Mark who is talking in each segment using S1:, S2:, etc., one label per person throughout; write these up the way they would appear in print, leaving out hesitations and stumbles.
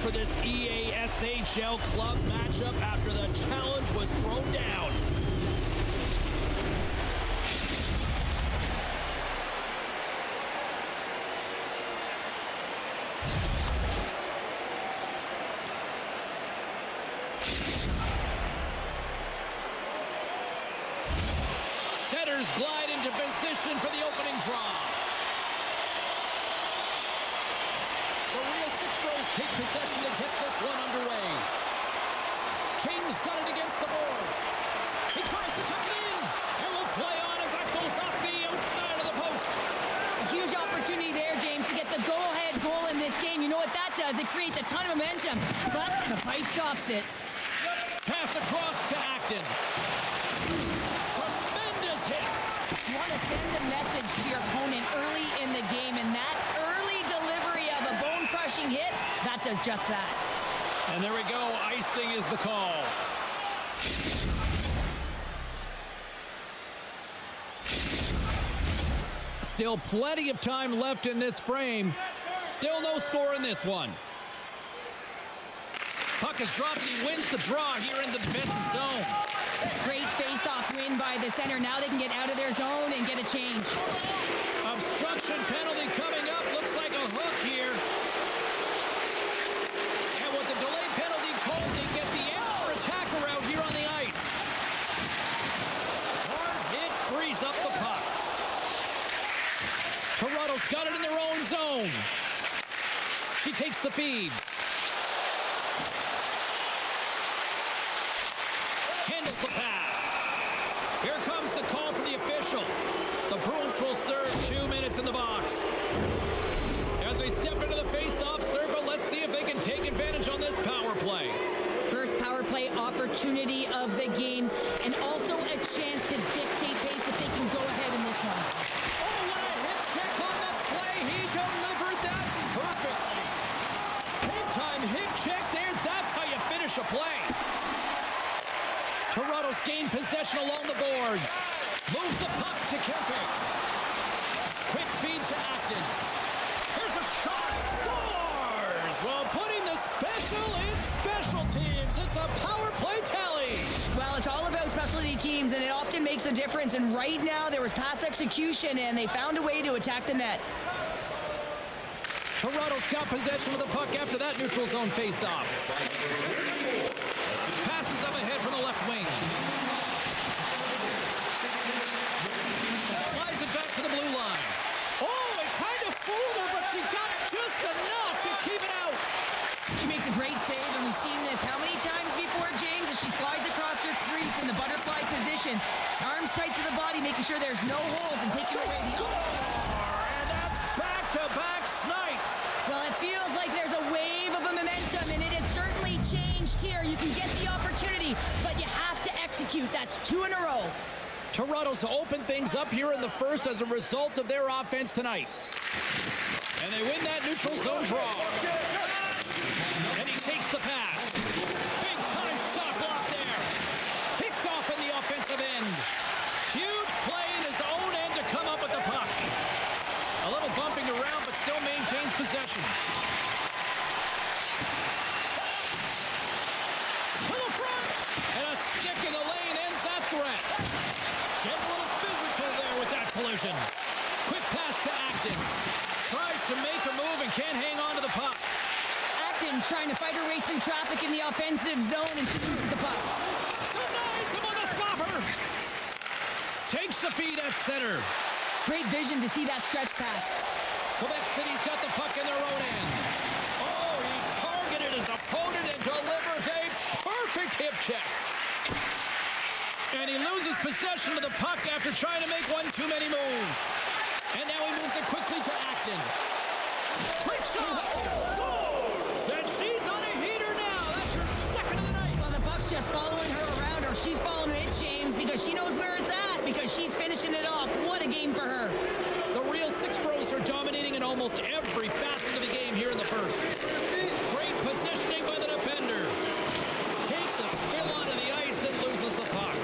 S1: for this EASHL club matchup after the challenge was thrown down. Setters glide into position for the opening draw. The Real Six Bros take possession to get this one underway. King's got it against the boards. He tries to tuck it in, and will play on as that goes off the outside of the post.
S2: A huge opportunity there, James, to get the go-ahead goal in this game. You know what that does? It creates a ton of momentum, but the fight stops it.
S1: Pass across to Acton. Tremendous hit.
S2: You want to send a message to your opponent early in the game, and that early delivery of a bone-crushing hit, that does just that.
S1: And there we go. Icing is the call. Still plenty of time left in this frame. Still no score in this one. Puck is dropped and he wins the draw here in the defensive zone.
S2: Great face-off win by the center. Now they can get out of their zone and get a change.
S1: Obstruction penalty coming up. Looks like a hook here. And with the delay penalty called, they get the extra attacker out here on the ice. Hard hit frees up the puck. Toronto's got it in their own zone. She takes the feed. Handles the pass. Here comes the call from the official. The Bruins will serve 2 minutes in the box. As they step into the face-off circle, let's see if they can take advantage on this power play.
S2: First power play opportunity of the game, and also a chance to dictate pace if they can go ahead in this one.
S1: Oh, what a hit check on the play. He delivered that perfectly. Big-time hit check there. That's how you finish a play. Toronto's gained possession along the boards. Moves the puck to Kempe. Quick feed to Acton. Here's a shot. Scores! While putting the special in special teams. It's a power play tally.
S2: Well, it's all about specialty teams, and it often makes a difference. And right now, there was pass execution, and they found a way to attack the net.
S1: Toronto's got possession of the puck after that neutral zone face-off. Passes up ahead from the left wing. Slides it back to the blue line. Oh, it kind of fooled her, but she got just enough to keep it out.
S2: She makes a great save, and we've seen this how many times before, James, as she slides across her crease in the butterfly position. Arms tight to the body, making sure there's no holes and taking away the
S1: And that's back-to-back snipes.
S2: Well, it feels like there's a wave of a momentum, and it has certainly changed here. You can get the opportunity, but you have to execute. That's 2 in a row.
S1: Toronto's opened things up here in the first as a result of their offense tonight. And they win that neutral zone draw. And he takes the pass. Big time shot block there. Picked off in the offensive end. Huge play in his own end to come up with the puck. A little bumping around, but still maintains possession. To the front. And a stick in the lane ends that threat. Getting a little physical there with that collision. Quick pass to Acton. Tries to make a move and can't hang on to the puck.
S2: Acton's trying to fight her way through traffic in the offensive zone, and she loses the puck.
S1: Denies him on the slobber. Takes the feed at center.
S2: Great vision to see that stretch pass.
S1: Quebec City's got the puck in their own end. Oh, he targeted his opponent and delivers a perfect hip check. And he loses possession of the puck after trying to make one too many moves. And now he moves it quickly to Acton. Quick shot! Scores! And she's on a heater now. That's her second of the night.
S2: Well, the puck's just following her around, or she's following it, James, because she knows where it's at, because she's finishing it off. What a game for her.
S1: The Real Six Bros are dominating in almost every facet of the game here in the first. Great positioning by the defender. Takes a spill onto the ice and loses the puck.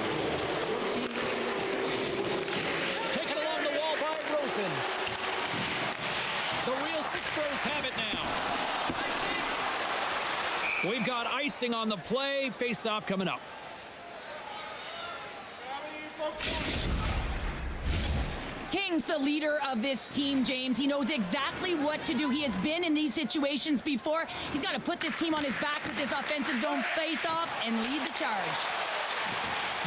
S1: Taken along the wall by Rosen. The Real Six Bros have it now. We've got icing on the play. Face-off coming up.
S2: King's the leader of this team, James. He knows exactly what to do. He has been in these situations before. He's got to put this team on his back with this offensive zone face-off and lead the charge.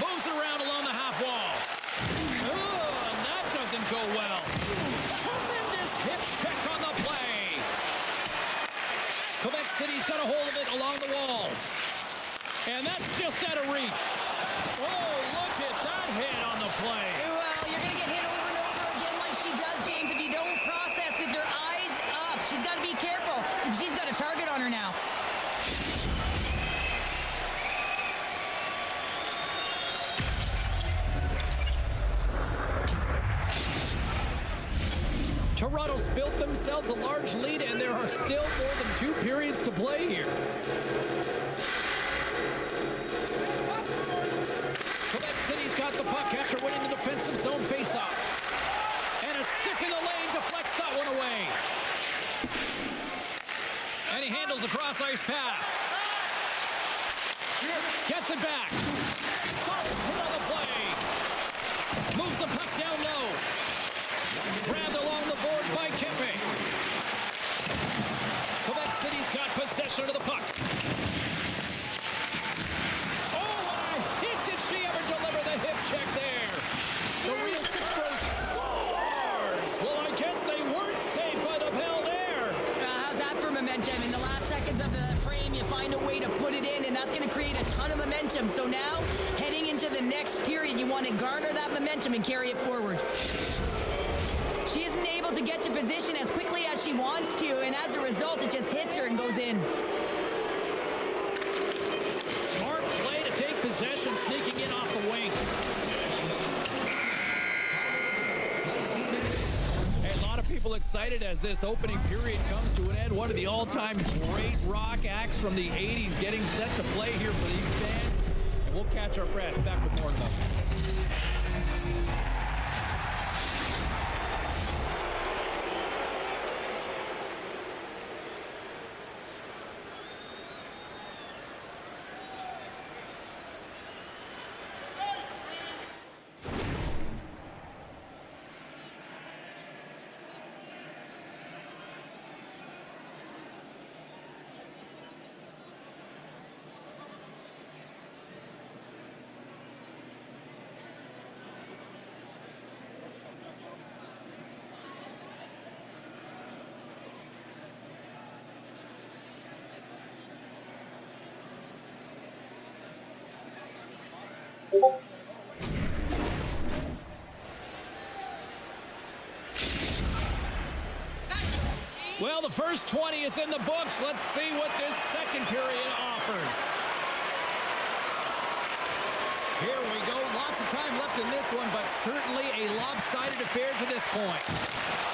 S1: Moves it around along the half wall. Oh, and that doesn't go well. Tremendous hip check on the play. Quebec City's got a hold of it along the wall. And that's just out of reach. Oh, look at that hit on the play.
S2: Well, you're going to get hit over and over again like she does, James, if you don't process with your eyes up. She's got to be careful because she's got a target on her now.
S1: Toronto's built themselves a large lead, and there are still more than 2 periods to play here. Quebec City's got the puck after winning the defensive zone faceoff. And a stick in the lane deflects that one away. And he handles a cross-ice pass. Gets it back. Solid hit on the play. Moves the puck down low. Grabbed along the board by Kempe. Quebec City's got possession of the puck. Oh, what a hit! Did she ever deliver the hip check there? The real Six Bros scores! Well, I guess they weren't safe by the bell there.
S2: How's that for momentum? In the last seconds of the frame, you find a way to put it in, and that's going to create a ton of momentum. So now, heading into the next period, you want to garner that momentum and carry it forward. She isn't able to get to position as quickly as she wants to, and as a result, it just hits her and goes in.
S1: Smart play to take possession, sneaking in off the wing. Hey, a lot of people excited as this opening period comes to an end. One of the all-time great rock acts from the 80s getting set to play here for these fans. And we'll catch our breath. Back with more in a moment. Well, the first 20 is in the books. Let's see what this second period offers. Here we go. Lots of time left in this one, but certainly a lopsided affair to this point.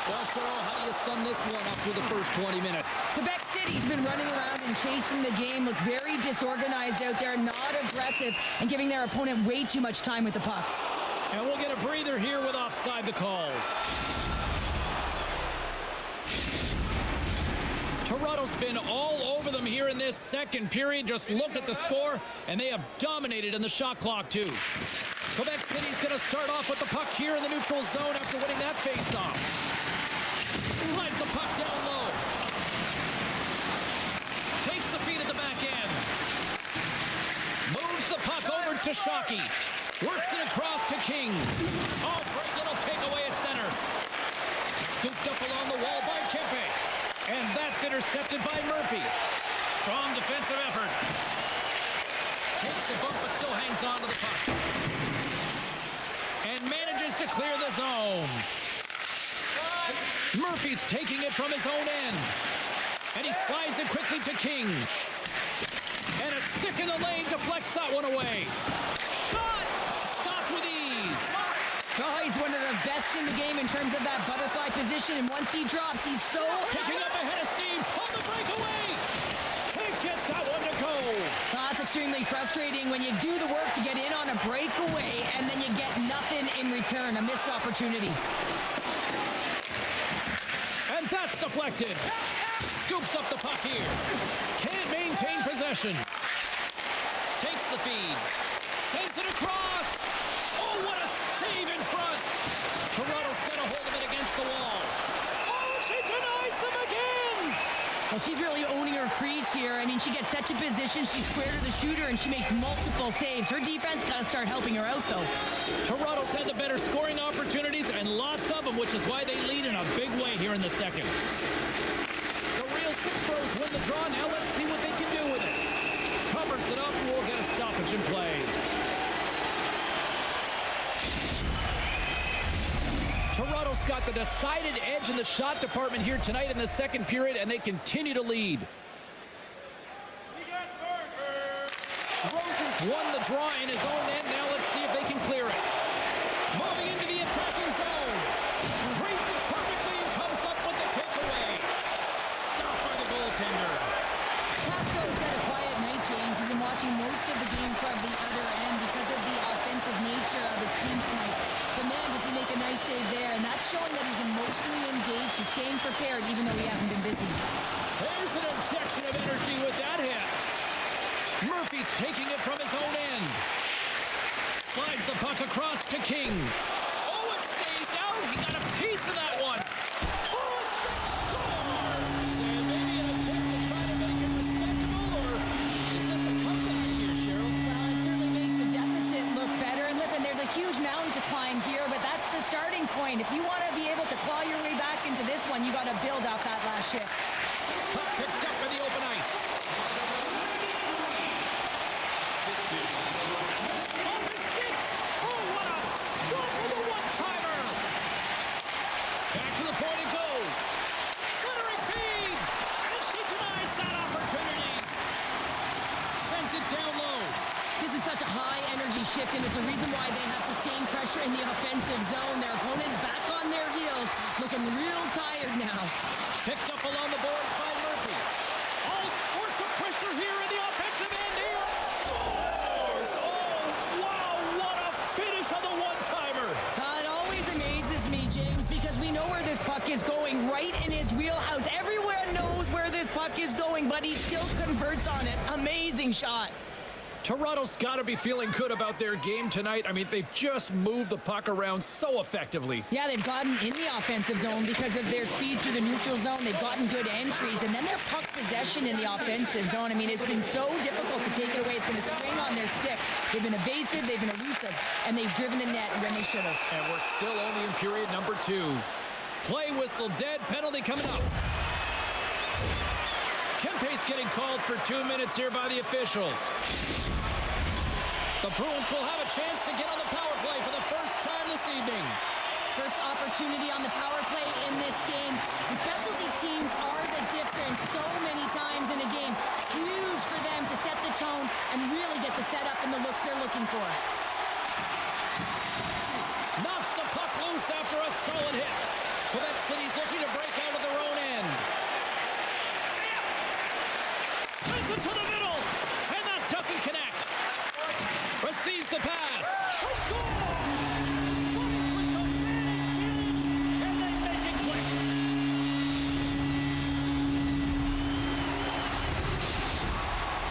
S1: Well, Cheryl, how do you sum this one up through the first 20 minutes?
S2: Quebec City's been running around and chasing the game, look very disorganized out there, not aggressive, and giving their opponent way too much time with the puck.
S1: And we'll get a breather here with offside the call. Toronto's been all over them here in this second period. Just look at the score, and they have dominated in the shot clock, too. Quebec City's going to start off with the puck here in the neutral zone after winning that faceoff. Slides the puck down low. Takes the feed at the back end. Moves the puck over to Shockey. Works it across to King. Oh, great little takeaway at center. Scooped up along the wall by Kempe. And that's intercepted by Murphy. Strong defensive effort. Takes a bump, but still hangs on to the puck. And manages to clear the zone. Murphy's taking it from his own end. And he slides it quickly to King. And a stick in the lane deflects that one away. Shot! Stopped with ease.
S2: Oh, he's one of the best in the game in terms of that butterfly position, and once he drops, he's so...
S1: Picking up ahead of steam on the breakaway! Can't get that one to go!
S2: Well, that's extremely frustrating when you do the work to get in on a breakaway, and then you get nothing in return, a missed opportunity.
S1: And that's deflected. Scoops up the puck here. Can't maintain possession. Takes the feed. Sends it across. Oh, what a save in front. Toronto's got a hold of it against the wall. Oh, she denies them again.
S2: Well, she's really owning her crease here. I mean, she gets set to position, she's square to the shooter, and she makes multiple saves. Her defense got to start helping her out, though.
S1: Toronto's had the better scoring opportunities, and lots of them, which is why they lead in a big way here in the second. The Real Six Pros win the draw. Now let's see what they can do with it. Covers it up, and we'll get a stoppage in play. Toronto's got the decided edge in the shot department here tonight in the second period, and they continue to lead. Rosen's won the draw in his own end. Now let's see if they can clear it. Moving into the attacking zone. Reads it perfectly and comes up with the takeaway. Stopped by the goaltender.
S2: Pasco's had a quiet night, James. He's been watching most of the game from the other end because of the offensive nature of his team tonight. But man, does he make a nice save there, and that's showing that he's emotionally engaged. He's staying prepared even though he hasn't been busy.
S1: There's an injection of energy with that hit. Murphy's taking it from his own end. Slides the puck across to King. Oh, it stays out. He got a piece of that one. Oh, scores! And maybe an attempt to try to make it respectable, or is this a comeback here, Cheryl?
S2: Well, it certainly makes the deficit look better. And listen, there's a huge mountain to climb here, but that's the starting point. If you want to be able to claw your way back into this one, you got to build out that last shift.
S1: Puck picked up in the open ice. On the stick. Oh, what a score for the one-timer. Back to the point it goes. Centering feed. And she denies that opportunity. Sends it down low.
S2: This is such a high-energy shift, and it's a reason why they have sustained pressure in the offensive zone. Their opponent back on their heels, looking real tired now.
S1: Picked up along the boards by Murphy. All sorts of pressure here in the offensive end here. Scores! Oh, wow, what a finish on the one-timer.
S2: It always amazes me, James, because we know where this puck is going, right in his wheelhouse. Everyone knows where this puck is going, but he still converts on it. Amazing shot.
S1: Toronto's got to be feeling good about their game tonight. I mean, they've just moved the puck around so effectively.
S2: Yeah, they've gotten in the offensive zone because of their speed through the neutral zone. They've gotten good entries, and then their puck possession in the offensive zone. I mean, it's been so difficult to take it away. It's been a string on their stick. They've been evasive, they've been elusive, and they've driven the net when they should have.
S1: And we're still only in period number 2. Play whistle dead, penalty coming up. Kempe's getting called for 2 minutes here by the officials. The Bruins will have a chance to get on the power play for the first time this evening.
S2: First opportunity on the power play in this game. And specialty teams are the difference so many times in a game. Huge for them to set the tone and really get the setup and the looks they're looking for.
S1: Knocks the puck loose after a solid hit. Quebec City's looking to break out of their own end. Sends it to the middle, and that doesn't connect. Receives the pass. Let's go! With the man advantage, and they make it click.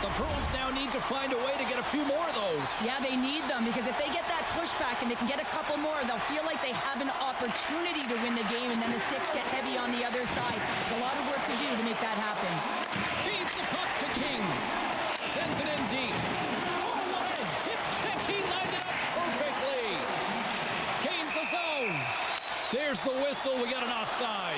S1: The Bruins now need to find a way to get a few more of those.
S2: Yeah, they need them because if they get that pushback and they can get a couple more, they'll feel like they have an opportunity to win the game, and then the sticks get heavy on the other side. A lot of work to do to make that happen.
S1: Feeds the puck to King. Sends it in deep. Oh, what a hip check. He lined it up perfectly. Gains the zone. There's the whistle. We got an offside.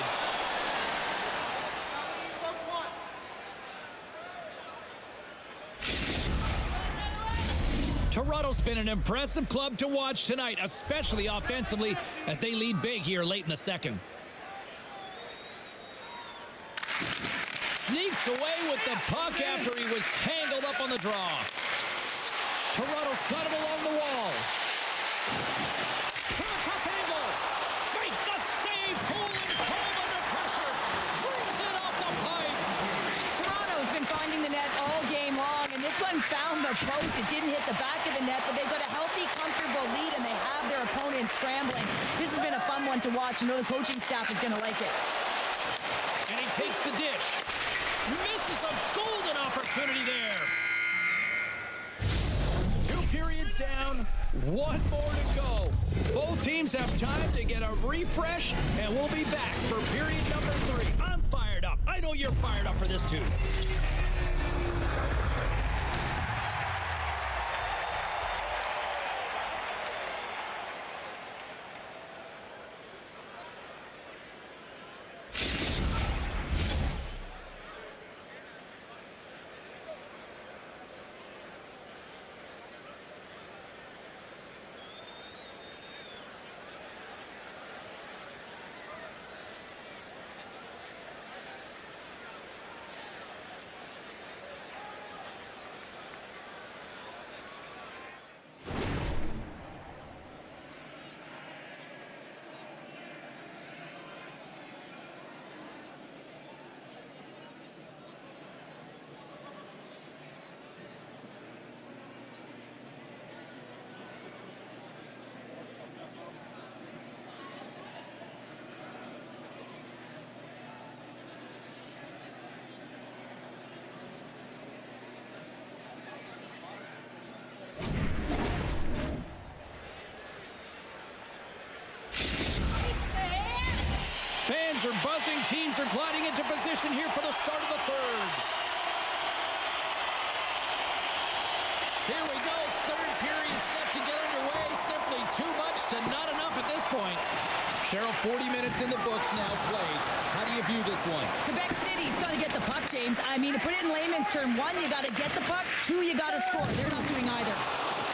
S1: Toronto's been an impressive club to watch tonight, especially offensively, as they lead big here late in the second. Sneaks away with the puck after he was tangled up on the draw. Toronto's got it along the wall. From a tough angle. Makes the save. Holding home under pressure. Brings it off the pipe.
S2: Toronto's been finding the net all game long, and this one found the post. It didn't hit the back of the net, but they've got a healthy, comfortable lead, and they have their opponent scrambling. This has been a fun one to watch. I know the coaching staff is going to like it.
S1: And he takes the dish. Misses a golden opportunity there. 2 periods down, 1 more to go. Both teams have time to get a refresh, and we'll be back for period number 3. I'm fired up. I know you're fired up for this too. Fans are buzzing. Teams are gliding into position here for the start of the 3rd. Here we go. 3rd period set to get underway. Simply too much to not enough at this point. Cheryl, 40 minutes in the books now played. How do you view this one?
S2: Quebec City's got to get the puck, James. I mean, to put it in layman's term, 1, you got to get the puck. 2, you got to score. They're not doing either.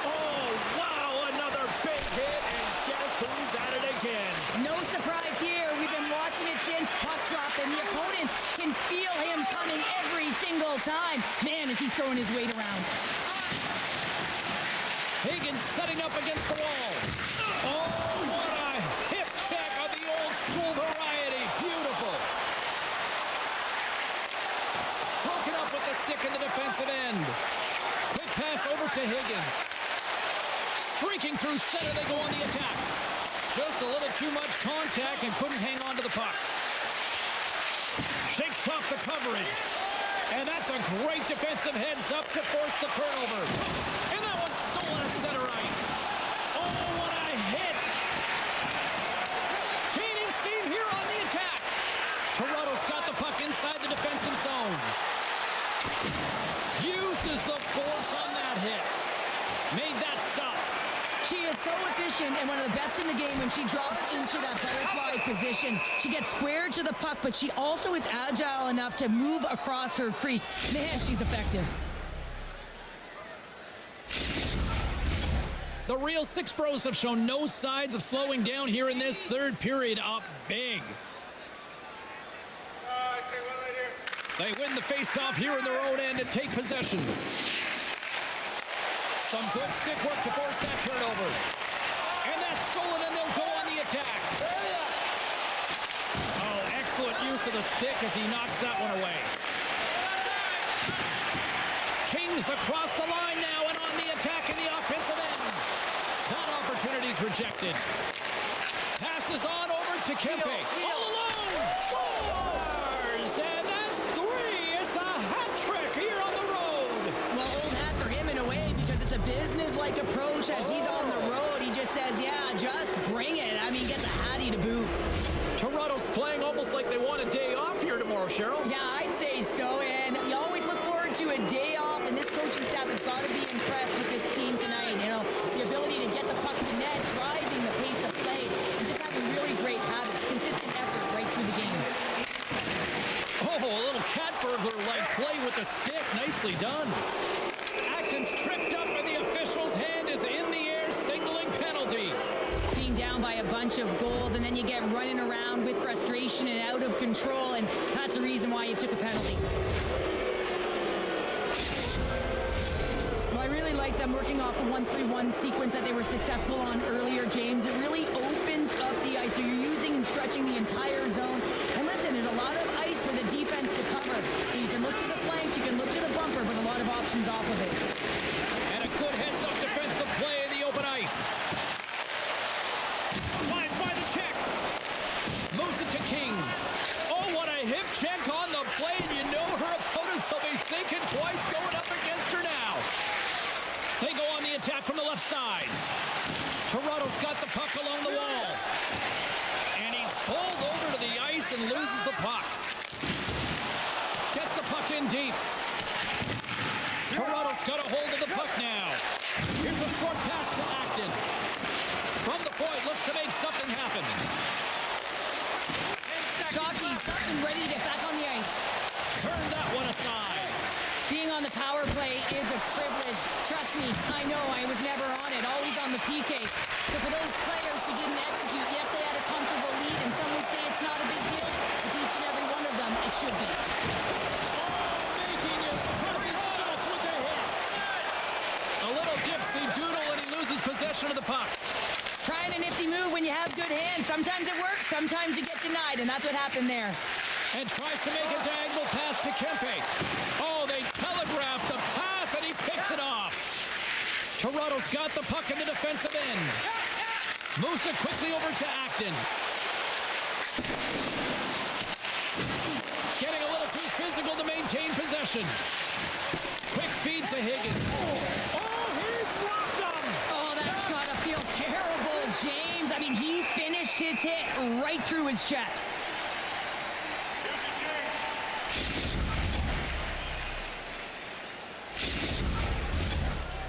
S1: Oh, wow. Another big hit. And guess who's at it again?
S2: No surprise here. We've been watching it since puck drop, and the opponent can feel him coming every single time. Man, is he throwing his weight around.
S1: Higgins setting up against the wall. Oh, what a hip check of the old school variety. Beautiful. Broken up with the stick in the defensive end. Quick pass over to Higgins. Streaking through center, they go on the attack. Just a little too much contact and couldn't hang on to the puck. Shakes off the coverage. And that's a great defensive heads up to force the turnover. And that one's stolen at center ice. Oh, what a hit. Gaining steam here on the attack. Toronto's got the puck inside the defensive zone. Uses the force on that hit. Made that stop.
S2: She is so efficient and one of the best in the game when she drops into that butterfly position. She gets square to the puck, but she also is agile enough to move across her crease. Man, she's effective.
S1: The real Six Bros have shown no signs of slowing down here in this 3rd period, up big. They win the face-off here in their own end and take possession. Some good stick work to force that turnover. And that's stolen, and they'll go on the attack. Oh, excellent use of the stick as he knocks that one away. Kings across the line now and on the attack in the offensive end. That opportunity's rejected. Passes on over to Kempe. All alone! Scores! And that's 3. It's a hat trick here on the road.
S2: Well, old hat for him in a way because it's a business-like approach as he's on the road. He just says, yeah, just bring it. I mean, get the hattie to boot.
S1: Toronto's playing almost like they want a day off here tomorrow, Cheryl.
S2: Yeah, I'd say so. And you always look forward to a day off, and this coaching staff has got to be impressed with this team tonight. You know, the ability to get the puck to net, driving the pace of play, and just having really great habits, consistent effort right through the game.
S1: Oh, a little cat burglar-like play with the stick. Nicely done. Acton's tripped up, and the official's hand is in the air, signaling penalty.
S2: Being down by a bunch of goals, and then you get running around with frustration and out of control, and that's the reason why you took a penalty. Well, I really like them working off the 1-3-1 sequence that they were successful on earlier, James. It really opens up the ice, so you're using and stretching the entire zone. And listen, there's a lot of ice for the defense to cover. So you can look to the flanks, you can look to the bumper, but a lot of options off of it.
S1: And a good heads-up defensive play in the open ice. Slides by the check. Moves it to King. Oh, what a hip check Toronto's got the puck along the wall. And he's pulled over to the ice and loses the puck. Gets the puck in deep. Toronto's got a hold of the puck now. Here's a short pass to Acton. From the point, looks to make something happen.
S2: Shockey's up and ready to get back on the ice.
S1: Turn that one aside.
S2: Being on the power play is a privilege. Trust me, I know I was never on it, always on the PK. So for those players who didn't execute, yes, they had a comfortable lead, and some would say it's not a big deal. But to each and every one of them, it should be.
S1: Making his presence felt with the hit. A little dipsy doodle and he loses possession of the puck.
S2: Trying a nifty move when you have good hands. Sometimes it works, sometimes you get denied, and that's what happened there.
S1: And tries to make a diagonal pass to Kempe. Oh, they telegraphed the pass and he picks it off. Toronto's got the puck in the defensive end. Moves it quickly over to Acton. Getting a little too physical to maintain possession. Quick feed to Higgins. Oh, he's blocked him.
S2: Oh, that's gotta feel terrible, James. I mean, he finished his hit right through his check.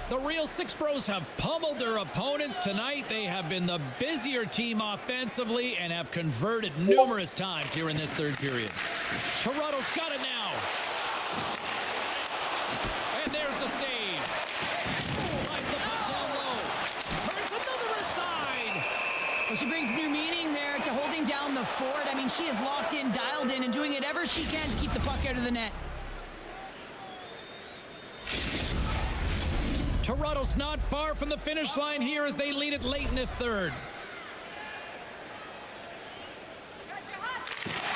S1: The Real Six Bros have pummeled their opponents tonight. They have been the busier team offensively and have converted numerous times here in this third period. Toronto's got it now. And there's the save. Slides the puck down low. Turns another aside.
S2: Well, she brings new meaning there to holding down the fort. I mean, she is locked in, dialed in, and doing whatever she can to keep the puck out of the net.
S1: Toronto's not far from the finish line here as they lead it late in this third.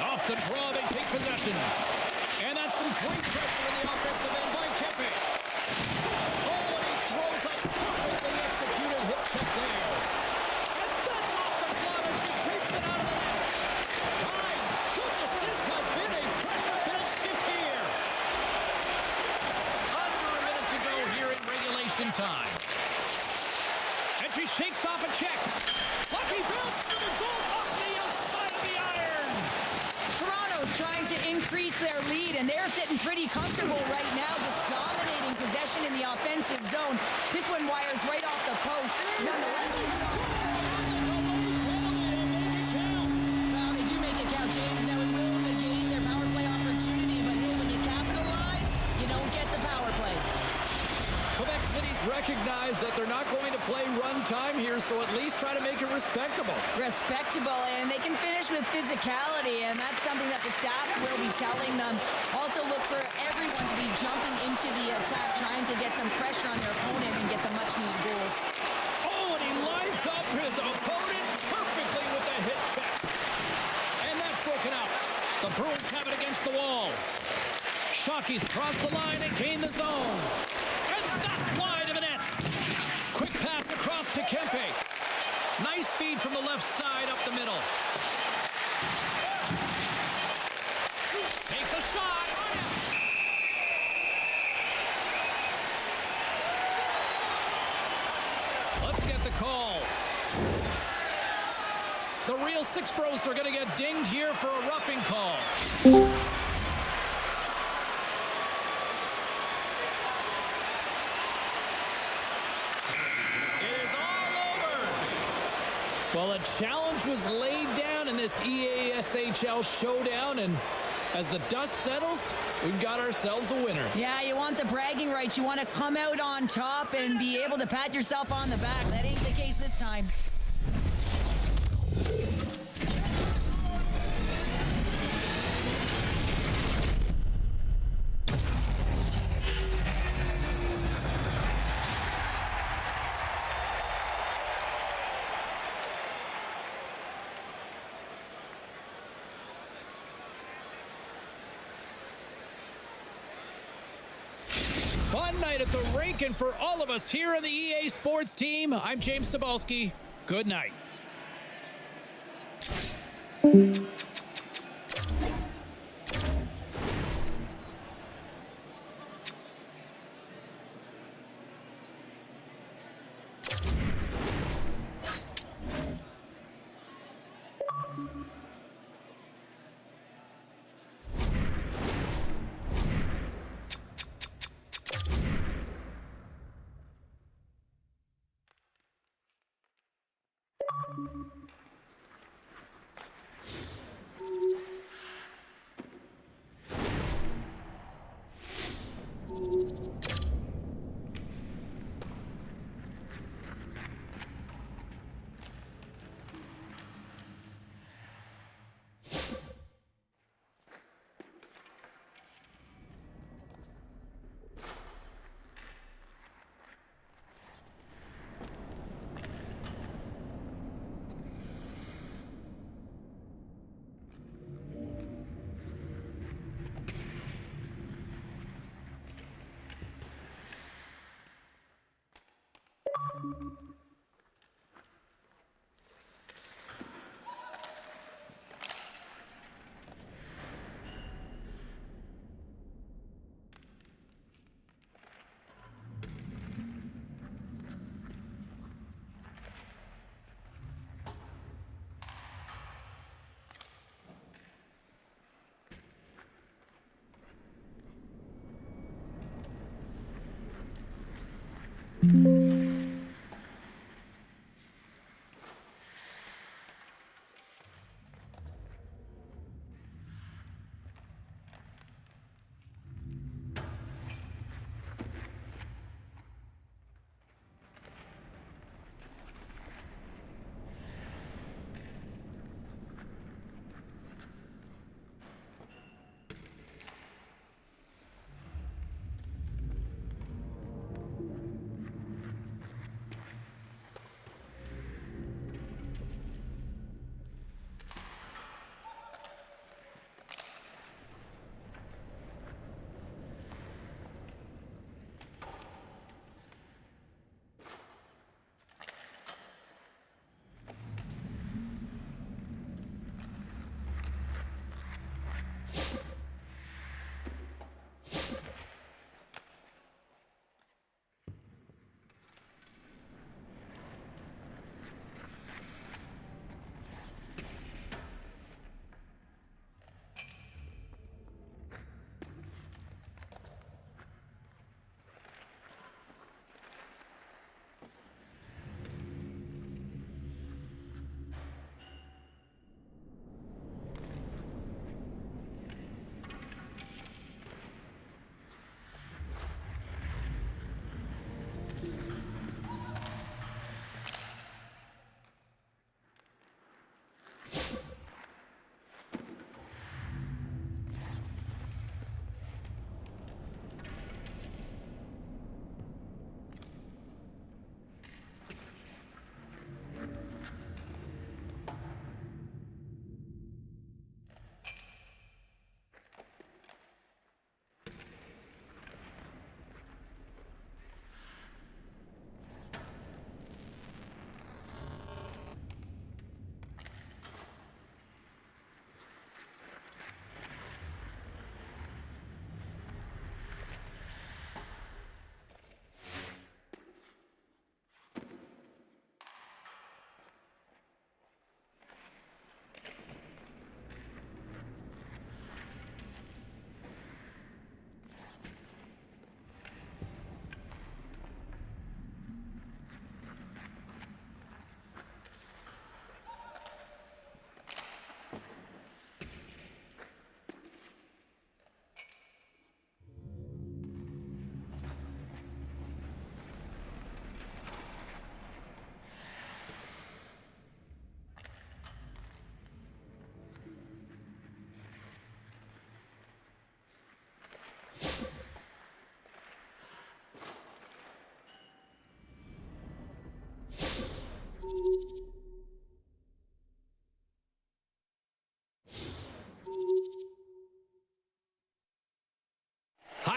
S1: Off the draw, they take possession. And that's some great pressure in the offensive end by Kempe. Oh, and he throws a perfectly executed hip check there. And that's off the glove as she keeps it out of the net. My goodness, this has been a pressure-filled shift here. Under a minute to go here in regulation time. And she shakes off a check. Lucky bounce to the goal off the outside of the iron.
S2: Toronto's trying to increase their lead, and they're sitting pretty comfortable right now, just dominating possession in the offensive zone. This one wires right off the post. Nonetheless, well, they do make it count, James. Now it will negate their power play opportunity, but hey, when you capitalize, you don't get the power play.
S1: Quebec City's recognized that they're not going to play run time here, so at least try to make it respectable.
S2: Respectable, and they can finish with physicality, and that's something that the staff will be telling them. Also look for everyone to be jumping into the attack, trying to get some pressure on their opponent and get some much-needed goals.
S1: Oh, and he lines up his opponent perfectly with a hit check. And that's broken out. The Bruins have it against the wall. Shockey's crossed the line and gained the zone. And that's wide of the net. Quick pass across to Kempe. Nice feed from the left side up the middle. Takes a shot. Let's get the call. The Real Six Bros are going to get dinged here for a roughing call. Well, a challenge was laid down in this EASHL showdown, and as the dust settles, we've got ourselves a winner.
S2: Yeah, you want the bragging rights. You want to come out on top and be able to pat yourself on the back. That ain't the case this time.
S1: Fun night at the rink, and for all of us here on the EA Sports team, I'm James Cybulski. Good night.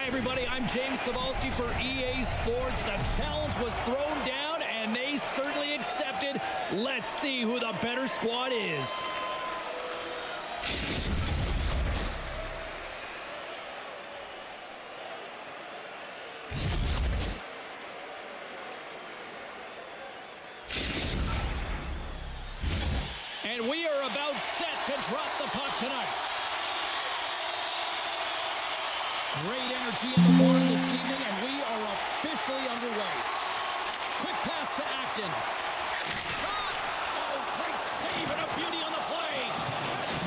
S1: everybody. I'm James Cebulski for EA Sports. The challenge was thrown down, and they certainly accepted. Let's see who the better squad is. And we are about set to drop the puck tonight. Great energy in the barn this evening, and we are officially underway. Quick pass to Acton. Shot! Oh, great save and a beauty on the play.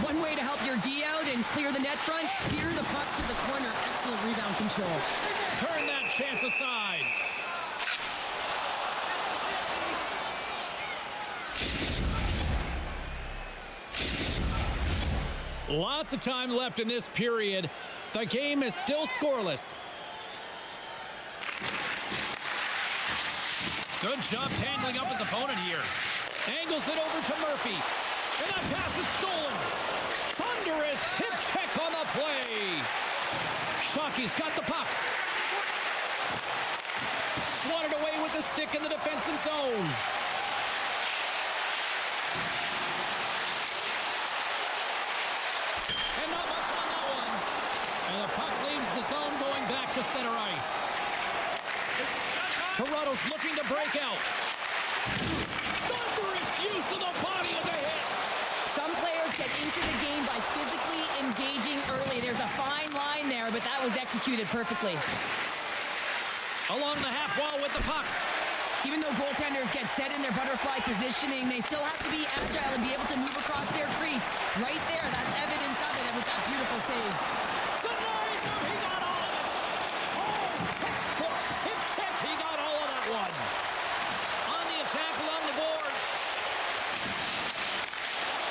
S2: One way to help your D out and clear the net front, steer the puck to the corner. Excellent. excellent rebound control.
S1: Turn that chance aside. Lots of time left in this period. The game is still scoreless. Good job tangling up his opponent here. Angles it over to Murphy. And that pass is stolen. Thunderous hip check on the play. Shockey's got the puck. Swatted away with the stick in the defensive zone. And not much on that one. And the puck leaves the zone going back to center ice. Toronto's looking to break out. Thunderous use of the body of the hit.
S2: Some players get into the game by physically engaging early. There's a fine line there, but that was executed perfectly.
S1: Along the half wall with the puck.
S2: Even though goaltenders get set in their butterfly positioning, they still have to be agile and be able to move across their crease. Right there, that's evidence of it with that beautiful save.
S1: Denies him, he got all of it. Oh, textbook hip check, he got all of that one. On the attack along the boards.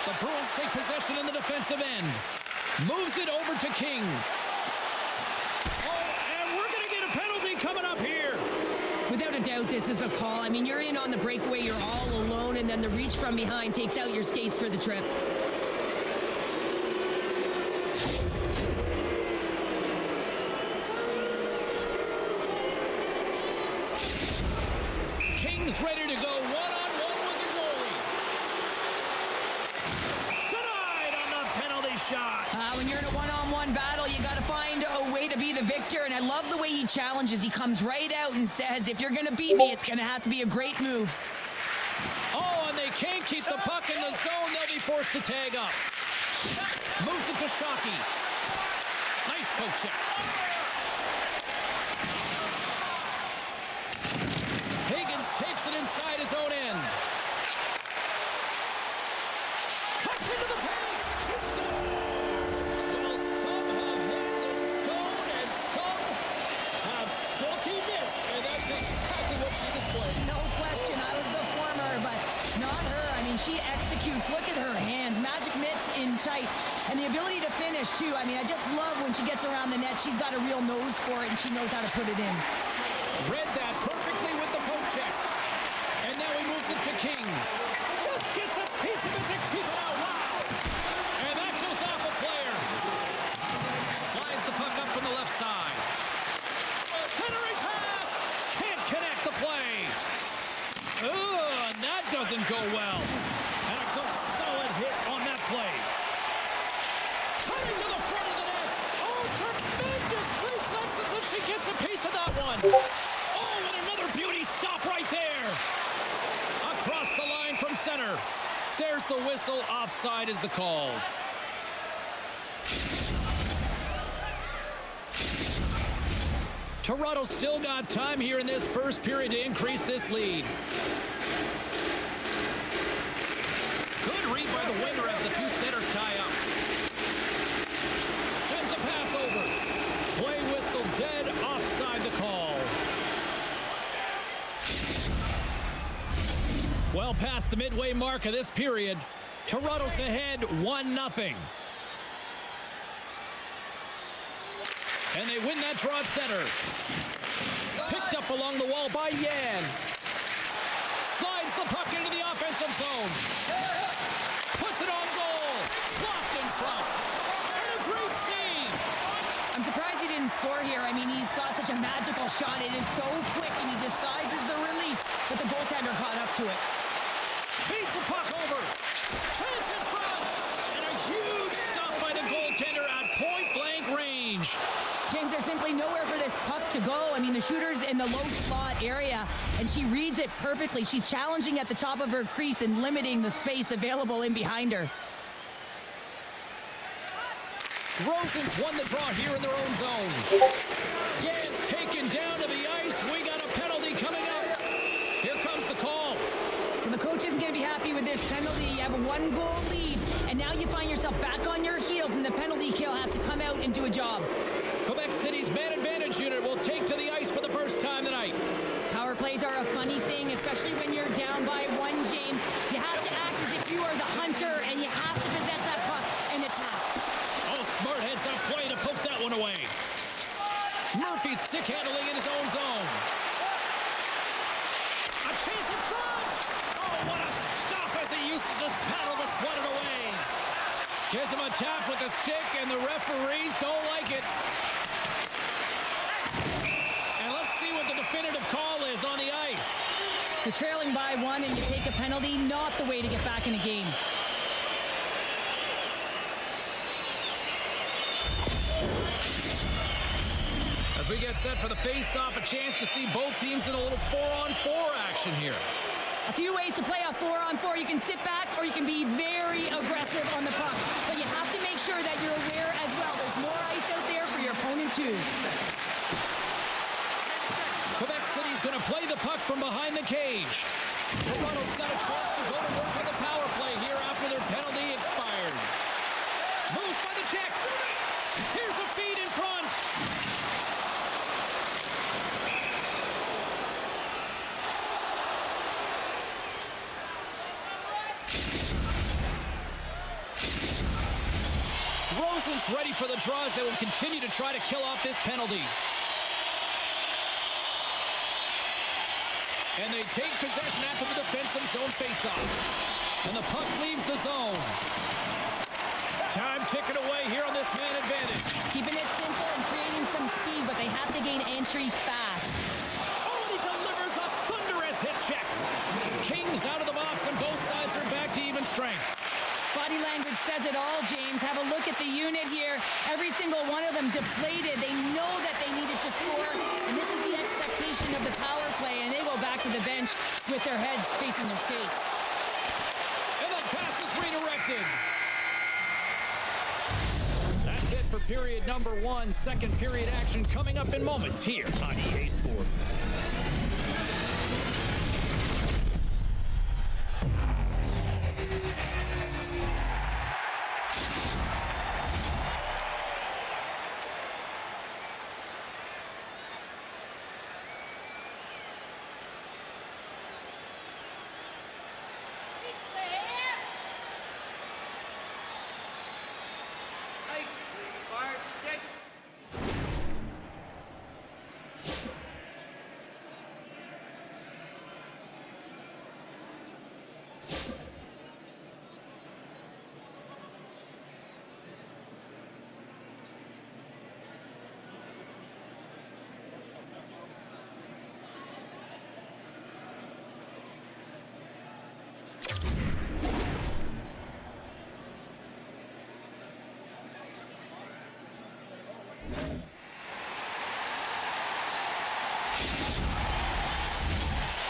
S1: The Bruins take possession in the defensive end. Moves it over to King. Oh, and we're going to get a penalty coming up here.
S2: Without a doubt, this is a call. I mean, you're in on the breakaway, you're all alone, and then the reach from behind takes out your skates for the trip.
S1: King's ready to go one-on-one with the goalie. Denied on the penalty shot.
S2: When you're in a one-on-one battle, you got to find a way to be the victor, and I love the way he challenges. He comes right out and says, if you're going to beat me, it's going to have to be a great move.
S1: Oh, and they can't keep the puck in the zone. They'll be forced to tag up. Moves it to Shockey. Nice poke check. Higgins takes it inside his own end. Cuts into the paint. She scores. Well, some have hands of stone and some have silky mitts. And that's exactly what she displayed.
S2: No question, I was the former, but not her. I mean, she executes. Look at her hands. Magic mitts in tight. And the ability to finish, too. I mean, I just love when she gets around the net. She's got a real nose for it, and she knows how to put it in.
S1: Read that perfectly with the poke check. And now he moves it to King. Just gets a piece of it to keep it out. Wow. And that goes off a player. Slides the puck up from the left side. Centering pass. Can't connect the play. Oh, and that doesn't go well. And a good solid hit on that play. Cutting to the front of the net. Oh, tremendous reflexes, and she gets a piece of that one. Oh, and another beauty stop right there. Across the line from center. There's the whistle. Offside is the call. Toronto still got time here in this first period to increase this lead. Good read by the winger as the two centers tie up. Sends a pass over. Play whistle dead. Offside the call. Well past the midway mark of this period, Toronto's ahead 1-0. And they win that draw at center. Picked up along the wall by Yan. Slides the puck into the offensive zone. Puts it on goal. Blocked in front. And a great save.
S2: I'm surprised he didn't score here. I mean, he's got such a magical shot. It is so quick, and he disguises the release, but the goaltender caught up to it.
S1: Beats the puck over. Chance in front. And a huge stop by the goaltender at point-blank range.
S2: James, there's simply nowhere for this puck to go. I mean, the shooter's in the low slot area, and she reads it perfectly. She's challenging at the top of her crease and limiting the space available in behind her.
S1: Rosen's won the draw here in their own zone. Yan's taken down to the ice. We got a penalty coming up. Here comes the call.
S2: Well, the coach isn't going to be happy with this penalty. You have a one-goal lead, and now you find yourself back on your heels, and the penalty kill has to come out and do a job.
S1: Quebec City's
S2: plays are a funny thing, especially when you're down by one, James. You have to act as if you are the hunter, and you have to possess that puck and attack.
S1: Oh, smart heads up play to poke that one away. Murphy stick handling in his own zone. A chase in front. Oh, what a stop as he uses his paddle to swat it away. Gives him a tap with the stick, and the referees don't like it. And let's see what the definitive call is on the ice.
S2: You're trailing by one and you take a penalty, not the way to get back in a game.
S1: As we get set for the face-off, a chance to see both teams in a little 4-on-4 action here.
S2: A few ways to play a 4-on-4. You can sit back or you can be very aggressive on the puck. But you have to make sure that you're aware as well. There's more ice out there for your opponent too.
S1: Quebec City's going to play the puck from behind the cage. Toronto's got a chance to go to work on the power play here after their penalty expired. Moves by the check. Here's a feed in front. Rosen's ready for the draws. They will continue to try to kill off this penalty. And they take possession after the defensive zone faceoff. And the puck leaves the zone. Time ticking away here on this man advantage.
S2: Keeping it simple and creating some speed, but they have to gain entry fast.
S1: Oh, he delivers a thunderous hit check. Kings out of the box, and both sides are back to even strength.
S2: Body language says it all, James. Have a look at the unit here. Every single one of them deflated. They know that they needed to score, and this is the expectation of the power play, and they go back to the bench with their heads facing their skates.
S1: And that pass is redirected. That's it for period number one. Second period action coming up in moments here on EA Sports.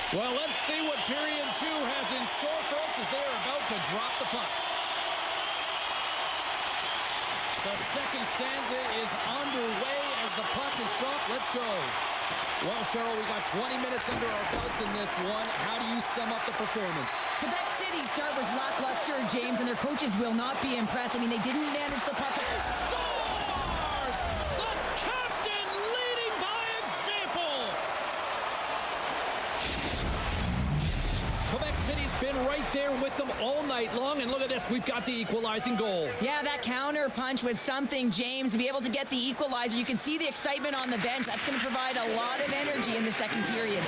S1: Well, let's see what period two has in store for us as they're about to drop the puck. The second stanza is underway as the puck is dropped. Let's go. Well, Cheryl, we got 20 minutes under our belts in this one. How do you sum up the performance?
S2: Quebec City's start was lackluster, James, and their coaches will not be impressed. I mean, they didn't manage the puck.
S1: Scores! The captain leading by example! Quebec City's been right there with them all night long, and look at this, we've got the equalizing goal.
S2: Yeah, that counter punch was something, James, to be able to get the equalizer. You can see the excitement on the bench. That's going to provide a lot of energy in the second period.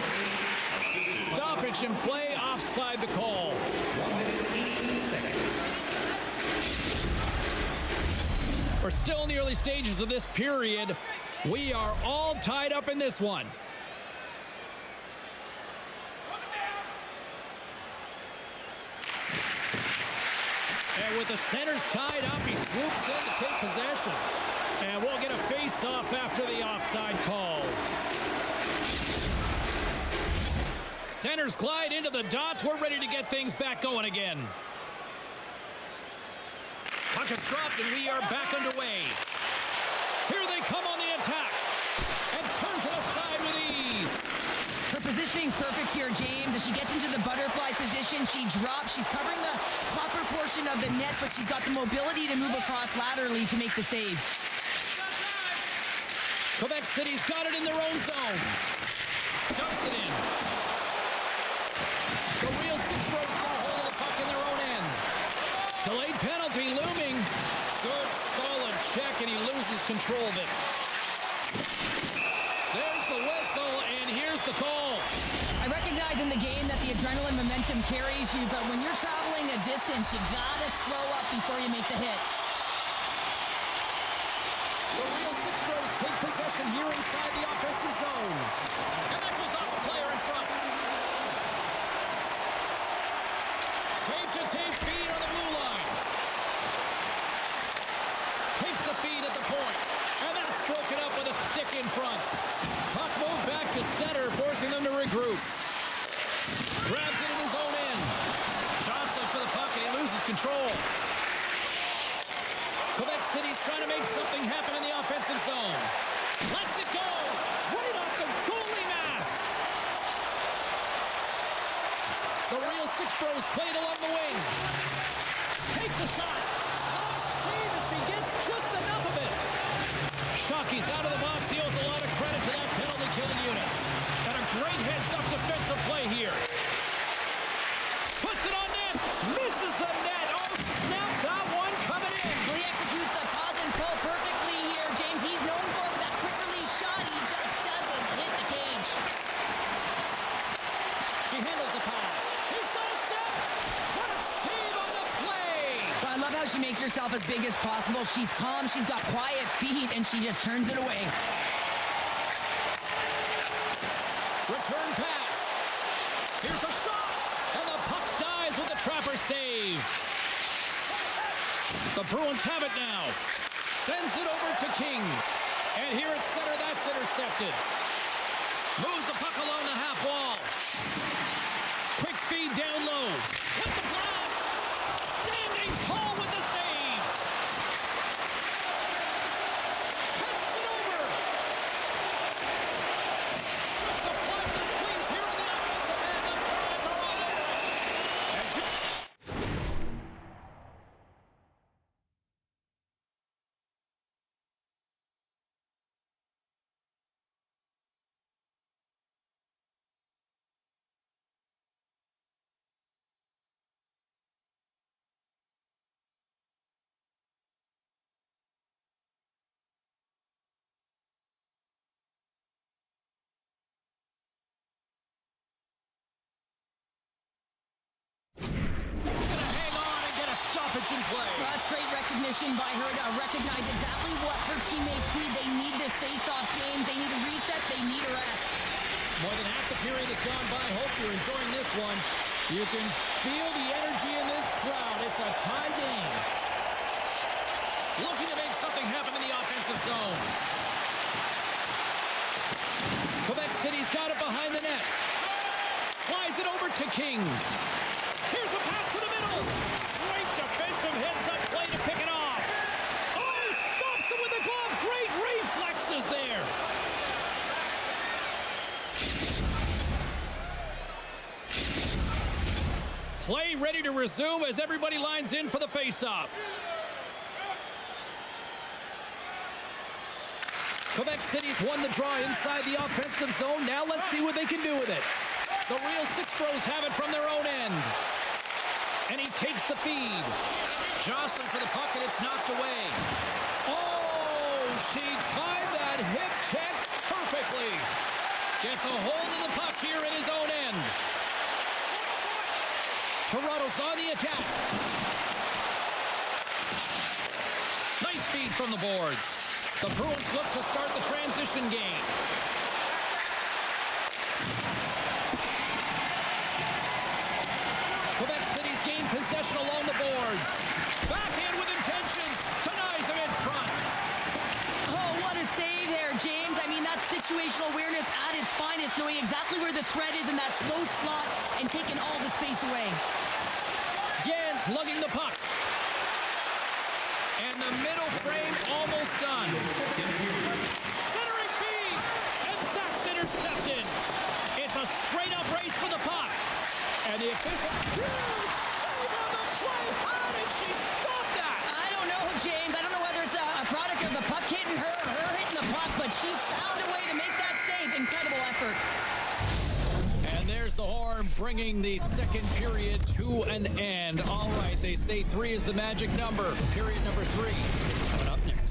S1: Stoppage and play, offside the call. We're still in the early stages of this period. We are all tied up in this one. And with the centers tied up, he swoops in to take possession. And we'll get a face-off after the offside call. Centers glide into the dots. We're ready to get things back going again. Puck is dropped, and we are back underway. Here they come on the attack. And turns it aside with ease.
S2: Her positioning's perfect here, James. As she gets into the butterfly position, she drops. She's covering the proper portion of the net, but she's got the mobility to move across laterally to make the save.
S1: Quebec City's got it in their own zone. dumps it in. The real Six Bros got a hold of the puck in their own end. Delayed penalty looming. Good, solid check, and he loses control of it. There's the whistle, and here's the call.
S2: I recognize in the game that the adrenaline momentum carries you, but when you're traveling a distance, you gotta slow up before you make the hit.
S1: The real Six Bros take possession here inside the offensive zone. And that goes off a player in front. Tape-to-tape feed on the blue line. Takes the feed at the point. And that's broken up with a stick in front. Puck moved back to center, forcing them to regroup. Grabs it in his own end. Johnson for the puck, and he loses control. Quebec City's trying to make something happen in the offensive zone. Lets it go. Right off the goalie mask. The real Six Bros played along the wing. Takes a shot. Off save as she gets just enough of it. Shockey's out of the box. He owes a lot of credit to that penalty killing unit. And a great heads-up defensive play here. Puts it on net. Misses the net. Oh, snap that one coming in.
S2: Well, he executes the pause and pull perfectly here, James. He's known for it with that quick release shot. He just doesn't hit the cage.
S1: She handles the pass. He's got a step. What a save on the play.
S2: I love how she makes herself as big as possible. She's calm, she's got quiet feet, and she just turns it away.
S1: Return pass. Here's a shot. And the puck dies with the trapper save. The Bruins have it now. Sends it over to King. And here at center, that's intercepted. Moves the puck along the half wall. Quick feed down low. With the blast. Standing tall with the save. Passes it over. Just apply the swings here in the offensive end. The Bruins are all over it. As you stoppage in play.
S2: Well, that's great recognition by her to recognize exactly what her teammates need. They need this face-off, James. They need a reset. They need a rest.
S1: More than half the period has gone by. Hope you're enjoying this one. You can feel the energy in this crowd. It's a tie game. Looking to make something happen in the offensive zone. Quebec City's got it behind the net. Slides it over to King. Here's a pass to the middle. Great defensive heads-up play to pick it off. Oh, stops him with the glove. Great reflexes there. Play ready to resume as everybody lines in for the face-off. Quebec City's won the draw inside the offensive zone. Now let's see what they can do with it. The real Six Bros have it from their own end. And he takes the feed. Jocelyn for the puck, and it's knocked away. Oh, she timed that hip check perfectly. Gets a hold of the puck here in his own end. Toronto's on the attack. Nice feed from the boards. The Bruins look to start the transition game. Quebec City's gained possession along the boards. Backhand with intention. Denies him in front.
S2: Oh, what a save there, James. I mean, that's situational awareness at its finest, knowing exactly where the threat is in that slow slot and taking all the space away.
S1: Gans lugging the puck. And the middle frame almost done. Centering feed. And that's intercepted. It's a straight-up race for the puck. And the official, huge save on the play. How did she stop that?
S2: I don't know, James. I don't know whether it's a product of the puck hitting her or her hitting the puck, but she found a way to make that save. Incredible effort.
S1: score, bringing the second period to an end. All right, they say 3 is the magic number. Period number 3 is coming up next.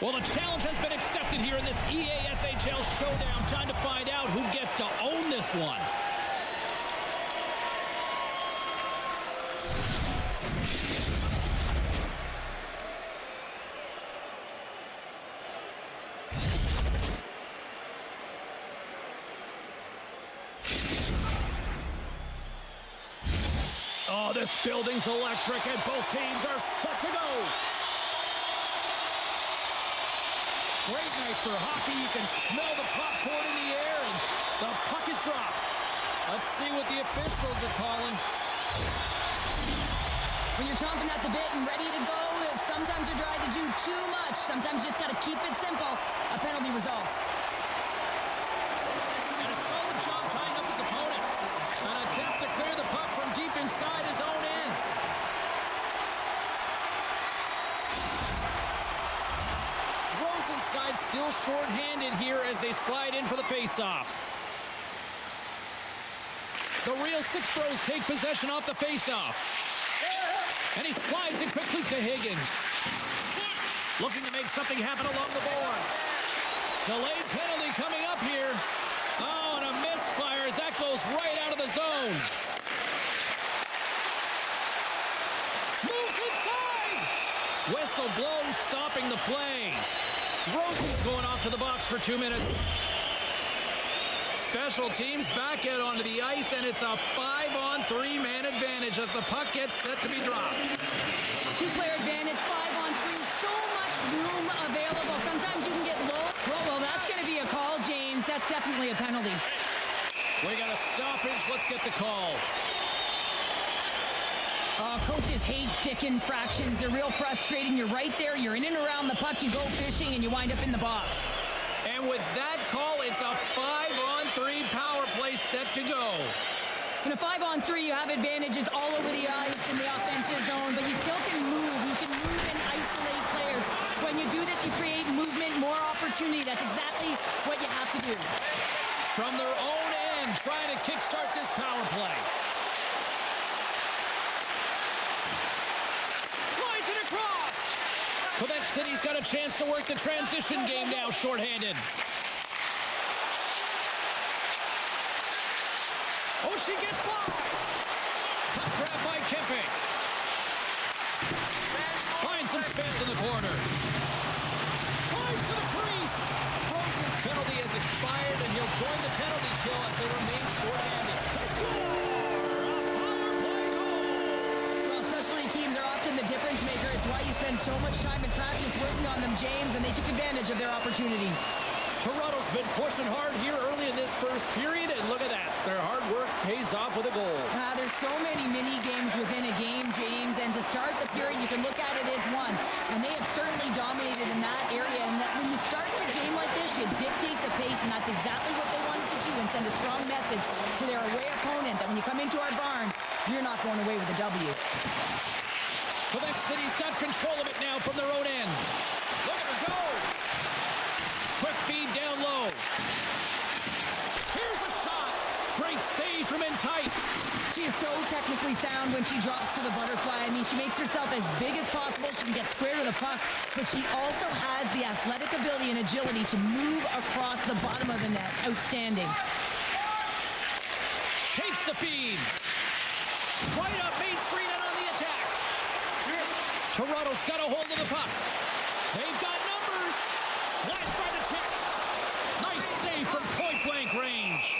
S1: Well, the challenge has been accepted here in this EASHL showdown. Time to find out who gets to own this one. Oh, this building's electric, and both teams are set to go. Great night for hockey. You can smell the popcorn in the air, and the puck is dropped. Let's see what the officials are calling.
S2: When you're chomping at the bit and ready to go, sometimes you're trying to do too much. Sometimes you just got to keep it simple. A penalty results.
S1: And a solid job tying up his opponent. An attempt to clear the puck from deep inside his own end. Rosenside still short-handed here as they slide in for the face-off. The Real Six Bros take possession off the face-off. And he slides it quickly to Higgins. Looking to make something happen along the boards. Delayed penalty coming up here. Oh, and a misfire as that goes right out of the zone. Moves inside. Whistle blown, stopping the play. Rosen's going off to the box for 2 minutes. Special teams back out onto the ice, and it's a 5-on-3 man advantage as the puck gets set to be dropped.
S2: Two-player advantage, 5-on-3, so much room available. Sometimes you can get low. Well, that's going to be a call, James. That's definitely a penalty.
S1: We got a stoppage. Let's get the call.
S2: Coaches hate stick infractions. They're real frustrating. You're right there. You're in and around the puck. You go fishing, and you wind up in the box.
S1: And with that call, it's a 5-on-3 power play set to go.
S2: In a 5-on-3, you have advantages all over the ice in the offensive zone, but you still can move. You can move and isolate players. When you do this, you create movement, more opportunity. That's exactly what you have to do.
S1: From their own end, trying to kickstart this power play. Slides it across. Quebec City's got a chance to work the transition game now, shorthanded. Oh, she gets by. Grab by Kempe. Finds some space in the corner. Drives to the crease. Rosen's penalty has expired, and he'll join the penalty kill as they remain shorthanded. They score! A power play goal!
S2: Well, specialty teams are often the difference maker. It's why you spend so much time in practice working on them, James, and they took advantage of their opportunity.
S1: Toronto's been pushing hard here early in this first period, and look at that. Their hard work pays off with a goal.
S2: There's so many mini games within a game, James, and to start the period, you can look at it as one. And they have certainly dominated in that area. And that when you start the game like this, you dictate the pace, and that's exactly what they wanted to do and send a strong message to their away opponent that when you come into our barn, you're not going away with a W.
S1: Quebec City's got control of it now from their own end. Look at her go. Quick feed down low. Here's a shot. Great save from in tight.
S2: She is so technically sound when she drops to the butterfly. I mean, she makes herself as big as possible. She can get square to the puck, but she also has the athletic ability and agility to move across the bottom of the net. Outstanding.
S1: Takes the feed. Right up Main Street and on the attack. Toronto's got a hold of the puck. They've got numbers. Glanced by the check. Nice save from point-blank range.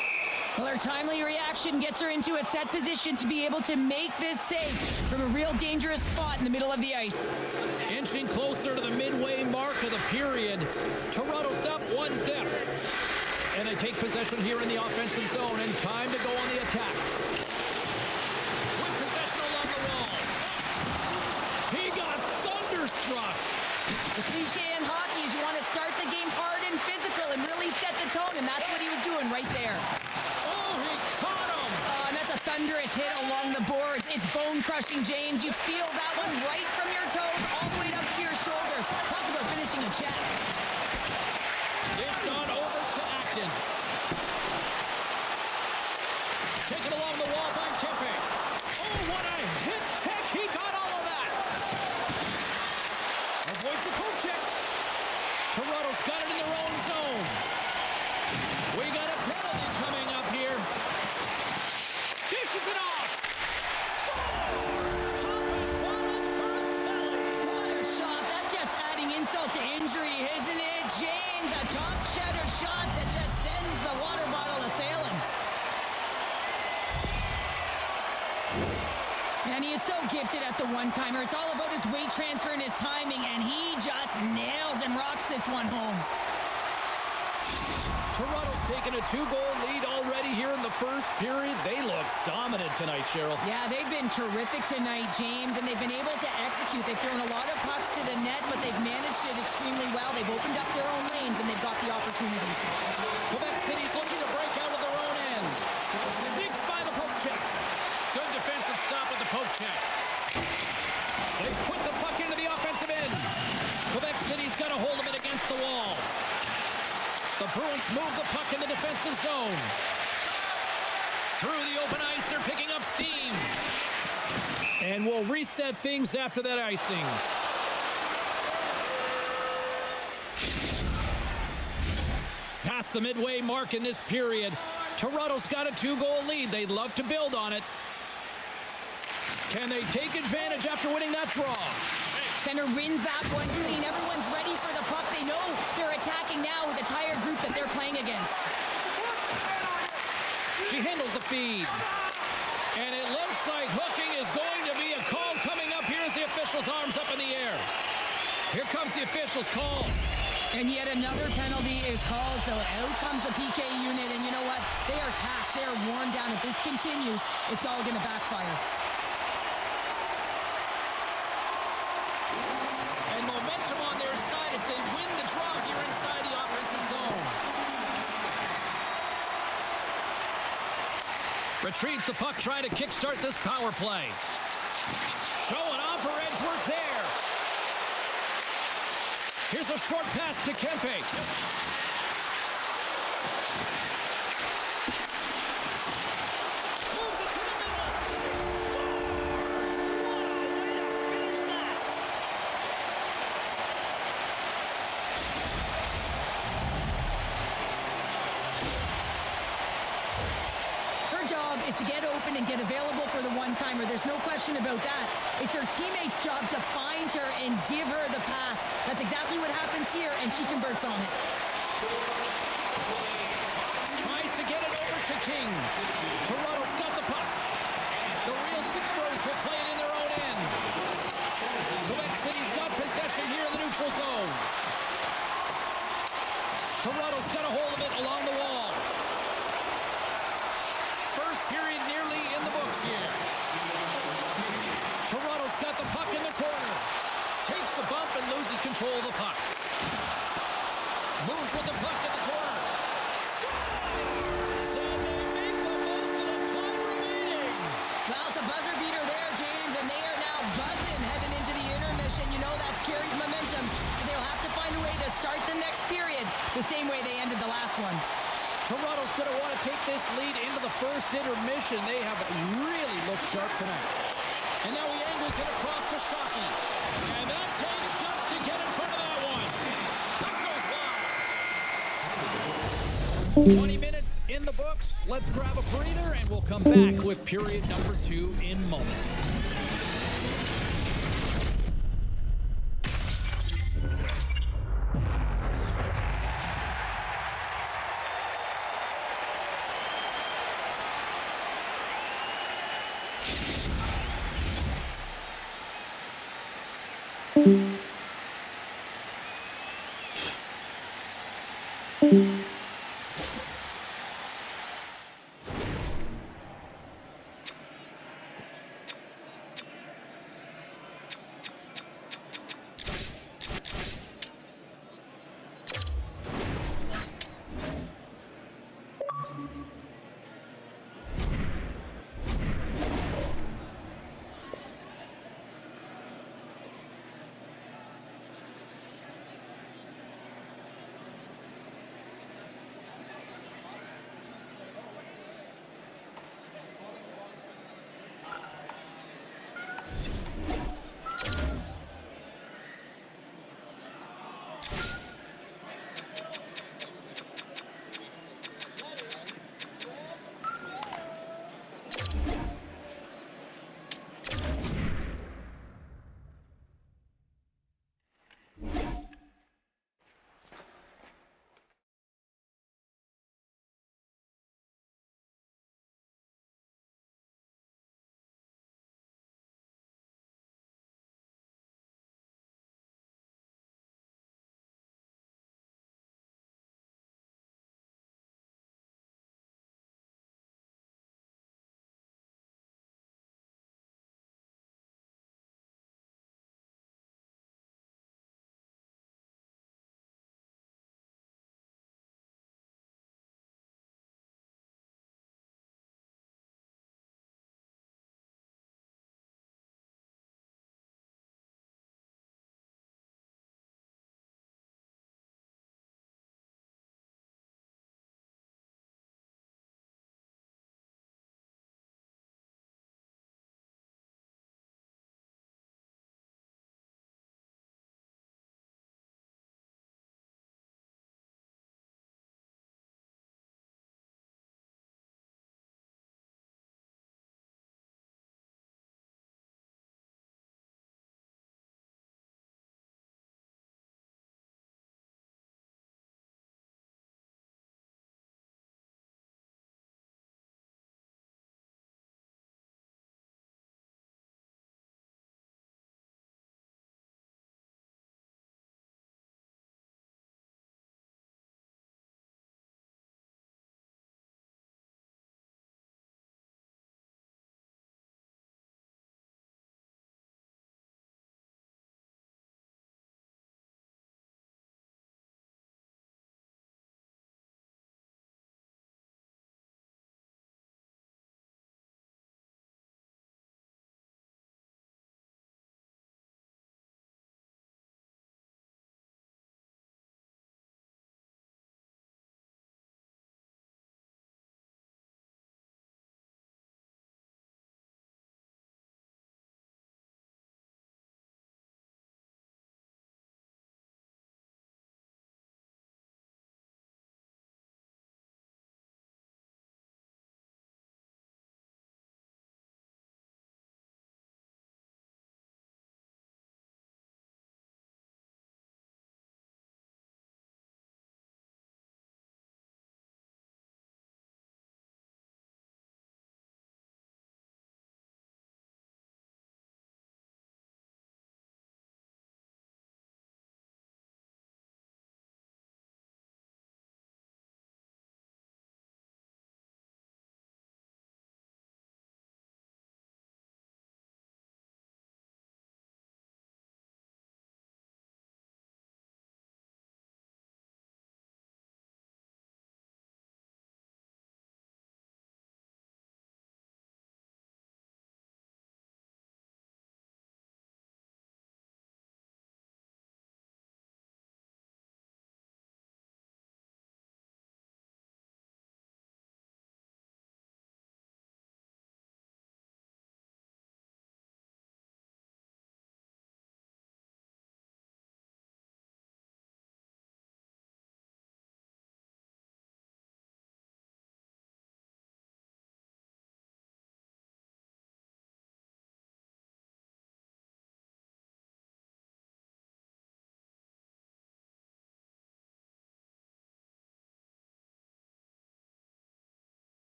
S2: Well, her timely reaction gets her into a set position to be able to make this save from a real dangerous spot in the middle of the ice.
S1: Inching closer to the midway mark of the period. Toronto's up 1-0. And they take possession here in the offensive zone, and time to go on the attack. With possession along the wall. He got thunderstruck.
S2: The cliche in hockey is you want to start the game hard and physical and really set the tone, and that's what he was doing right there.
S1: Oh, he caught him.
S2: And that's a thunderous hit along the boards. It's bone-crushing, James. You feel that one right from your toes all the way up to your shoulders. Talk about finishing a check.
S1: Dished on over to Acton. Taken along the wall by Kempe. Oh, what a hit check. He got all of that. Avoids the poke check. Toronto's got it in their own zone. We got a penalty coming up here. Dishes it off. Scores!
S2: What a shot. That's just adding insult to injury, isn't it, James? A top cheddar shot that just sends the water bottle a-sailing. And he is so gifted at the one-timer. It's all about his weight transfer and his timing, and he just nails and rocks this one home.
S1: Toronto's taken a 2-goal lead already here in the first period. They look dominant tonight, Cheryl.
S2: Yeah, they've been terrific tonight, James, and they've been able to execute. They've thrown a lot of pucks to the net, but they've managed it extremely well. They've opened up their own lanes, and they've got the opportunities.
S1: Quebec City's looking to break out of their own end. Sneaks by the poke check. Good defensive stop at the poke check. They put the puck into the offensive end. Quebec City's got a hold of it against the wall. The Bruins move the puck in the defensive zone. Through the open ice, they're picking up steam. And we'll reset things after that icing. Past the midway mark in this period. Toronto's got a 2-goal lead. They'd love to build on it. Can they take advantage after winning that draw?
S2: Center wins that one clean. Everyone's ready for the puck. They know they're attacking now with the tired group that they're playing against.
S1: She handles the feed. And it looks like hooking is going to be a call coming up here as the official's arms up in the air. Here comes the official's call.
S2: And yet another penalty is called, so out comes the PK unit. And you know what? They are taxed. They are worn down. If this continues, it's all going to backfire.
S1: And momentum on their side as they win the draw here inside the offensive zone. Retrieves the puck, trying to kickstart this power play. Showing off her edge work there. Here's a short pass to Kempe. Moves it to the middle. Scores! What a way to finish that.
S2: Her job is to get open and get available for the one-timer. There's no question about that. It's her teammate's job to find her and give her the pass. That's exactly what happens here, and she converts on it.
S1: Tries to get it over to King. Toronto's got the puck. The real Sixers will play it in their own end. Quebec City's got possession here in the neutral zone. Toronto's got a hold of it along the wall. First period nearly in the books here. Toronto's got the puck in the corner. Takes a bump and loses control of the puck. Moves with the puck in the corner. Scores! And they make the most of the time remaining.
S2: Well, it's a buzzer beater there, James, and they are now buzzing heading into the intermission. You know that's carried momentum. They'll have to find a way to start the next period the same way they ended the last one.
S1: Toronto's going to want to take this lead into the first intermission. They have really looked sharp tonight. And now he angles it across to Shockey. And that takes guts to get in front of that one. That goes wide. 20 minutes in the books. Let's grab a breather and we'll come back with period number 2 in moments.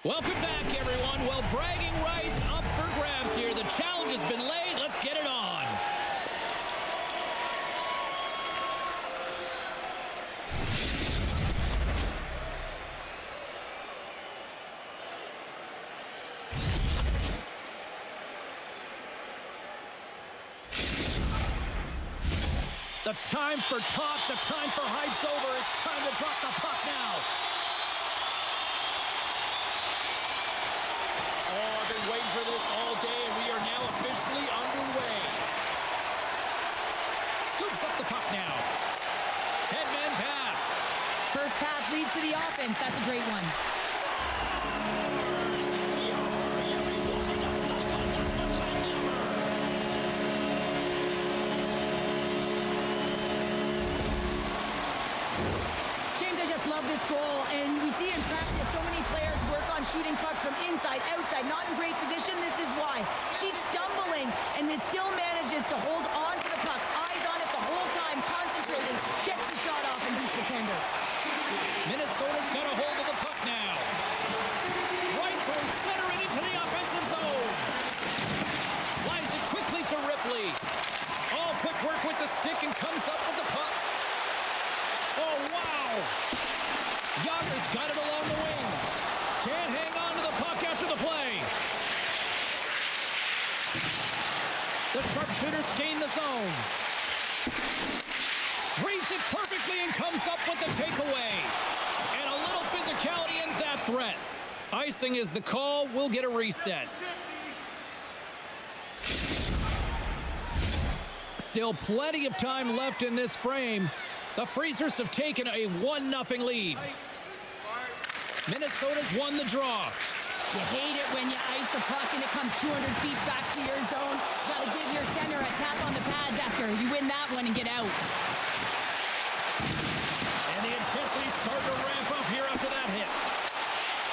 S1: Welcome back, everyone. Well, bragging rights up for grabs here. The challenge has been laid. Let's get it on. The time for talk, the time for hype's over. It's time to drop the puck now. Oh, I've been waiting for this all day, and we are now officially underway. Scoops up the puck now. Headman pass.
S2: First pass leads to the offense. That's a great one. This goal, and we see in practice so many players work on shooting pucks from inside, outside, not in great position. This is why. She's stumbling and it still manages to hold on to the puck, eyes on it the whole time, concentrating, gets the shot off and beats the tender.
S1: Minnesota's got a hold of the puck now. Right through center and into the offensive zone. Slides it quickly to Ripley. Oh, quick work with the stick and comes up with the puck. Oh, wow. Yager's got it along the wing. Can't hang on to the puck after the play. The sharpshooters gain the zone. Reads it perfectly and comes up with the takeaway. And a little physicality ends that threat. Icing is the call. We'll get a reset. Still plenty of time left in this frame. The Freezers have taken a 1-0 lead. Minnesota's won the draw.
S2: You hate it when you ice the puck and it comes 200 feet back to your zone. Got to give your center a tap on the pads after you win that one and get out.
S1: And the intensity's starting to ramp up here after that hit.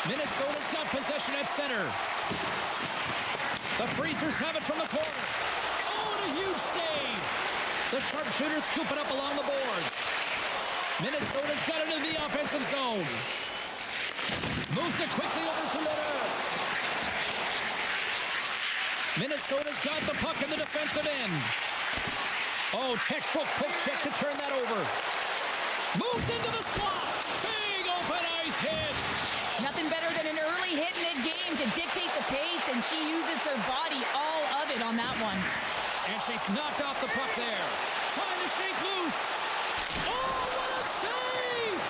S1: Minnesota's got possession at center. The Freezers have it from the corner. Oh, and a huge save. The sharpshooters scoop it up along the boards. Minnesota's got it into the offensive zone. Moves it quickly over to Letter. Minnesota's got the puck in the defensive end. Oh, textbook poke check to turn that over. Moves into the slot. Big open ice hit.
S2: Nothing better than an early hit mid-game to dictate the pace, and she uses her body, all of it, on that one.
S1: And she's knocked off the puck there. Trying to shake loose. Oh, what a save!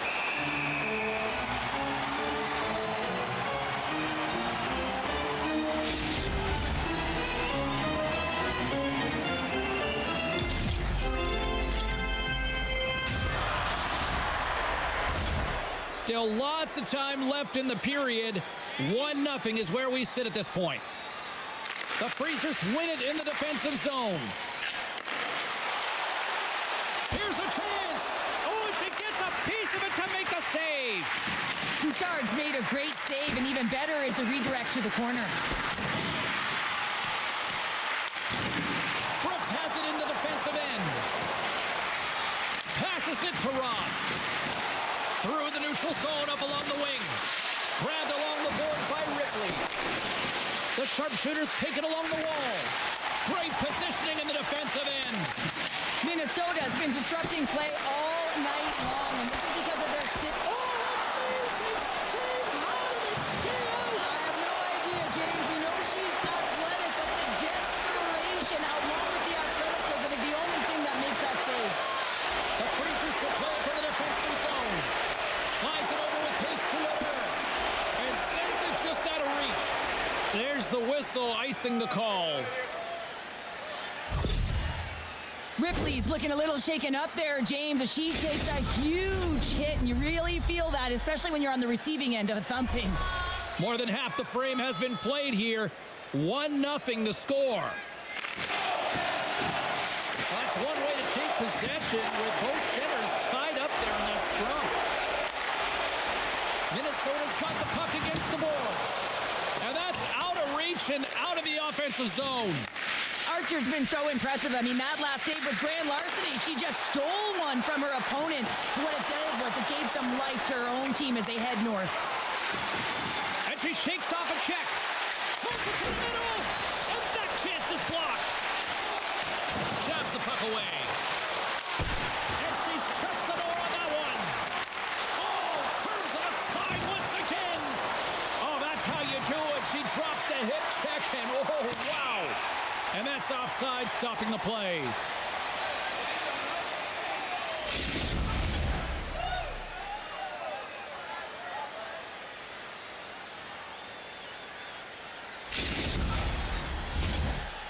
S1: Still lots of time left in the period. 1-0 is where we sit at this point. The Freezers win it in the defensive zone. Here's a chance. Oh, and she gets a piece of it to make the save.
S2: Bouchard's made a great save, and even better is the redirect to the corner.
S1: Brooks has it in the defensive end. Passes it to Ross. Through the neutral zone, up along the wing. Grabbed along the board by Ripley. The sharpshooters take it along the wall. Great positioning in the defensive end.
S2: Minnesota has been disrupting play all night long, and this is because of their stick.
S1: Oh, amazing save! How did it stay out?
S2: I have no idea, James. We know she's athletic, but the desperation along with the athleticism is the only thing that makes that save.
S1: The Freezers will play for the defensive zone. Slides it over with pace to Letter. And sends it just out of reach. There's the whistle, icing the call.
S2: Ripley's looking a little shaken up there, James, as she takes a huge hit, and you really feel that, especially when you're on the receiving end of a thumping.
S1: More than half the frame has been played here. 1-0 the score. That's one way to take possession with both centers tied up there in that scrum. Minnesota's got the puck against the boards. And that's out of reach and out of the offensive zone.
S2: Archer's been so impressive. I mean, that last save was grand larceny. She just stole one from her opponent. What it did was it gave some life to her own team as they head north.
S1: And she shakes off a check. Moves it to the middle. And that chance is blocked. Jabs the puck away. And she shuts the door on that one. Oh, turns it aside once again. Oh, that's how you do it. She drops the hip check and oh, wow. And that's offside, stopping the play.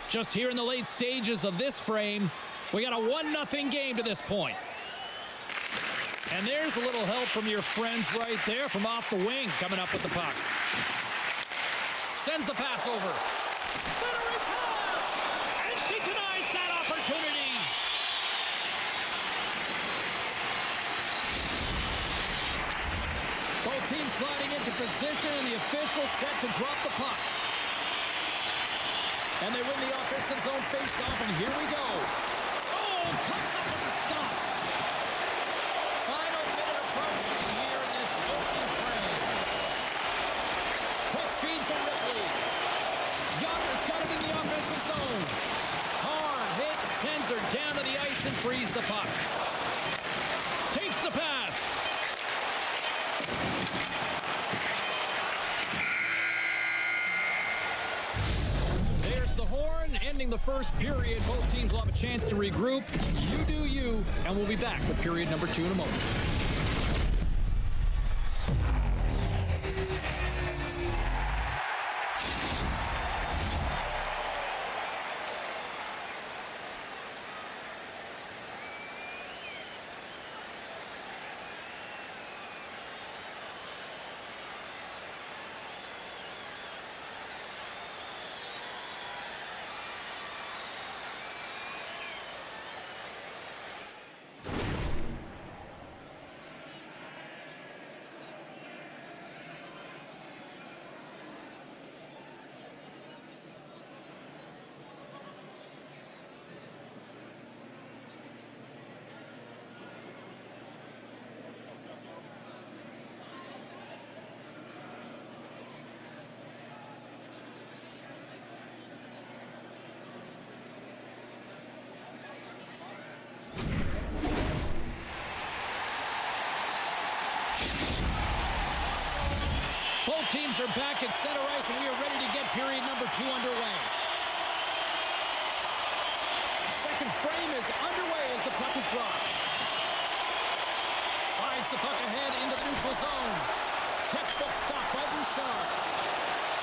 S1: Just here in the late stages of this frame, we got a 1-0 game to this point. And there's a little help from your friends right there from off the wing, coming up with the puck. Sends the pass over. Centering pass! And she denies that opportunity. Both teams gliding into position, and the official set to drop the puck. And they win the offensive zone face-off, and here we go. Oh, comes up with the stop. Final minute approaching here in this opening frame. Quick feed to Ripley. Younger's got it in the offensive zone. Hard hit, sends her down to the ice and frees the puck. Takes the pass. Ending the first period, both teams will have a chance to regroup. You do you, and we'll be back with period number 2 in a moment. Both teams are back at center ice, and we are ready to get period number 2 underway. Second frame is underway as the puck is dropped. Slides the puck ahead into the neutral zone. Textbook stop by Bouchard.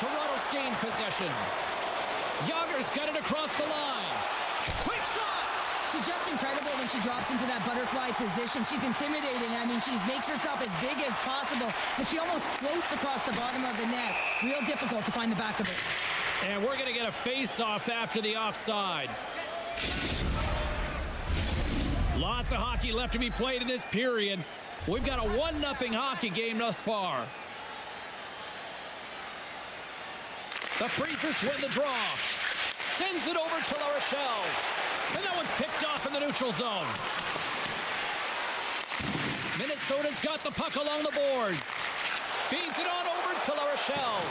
S1: Toronto's gained possession. Yager's got it across the line. Quick shot!
S2: She's just incredible when she drops into that butterfly position. She's intimidating. I mean, she makes herself as big as possible, but she almost floats across the bottom of the net. Real difficult to find the back of it.
S1: And we're going to get a face-off after the offside. Lots of hockey left to be played in this period. We've got a 1-0 hockey game thus far. The Freezers win the draw. Sends it over to La Rochelle. And that one's picked off in the neutral zone. Minnesota's got the puck along the boards. Feeds it on over to La Rochelle.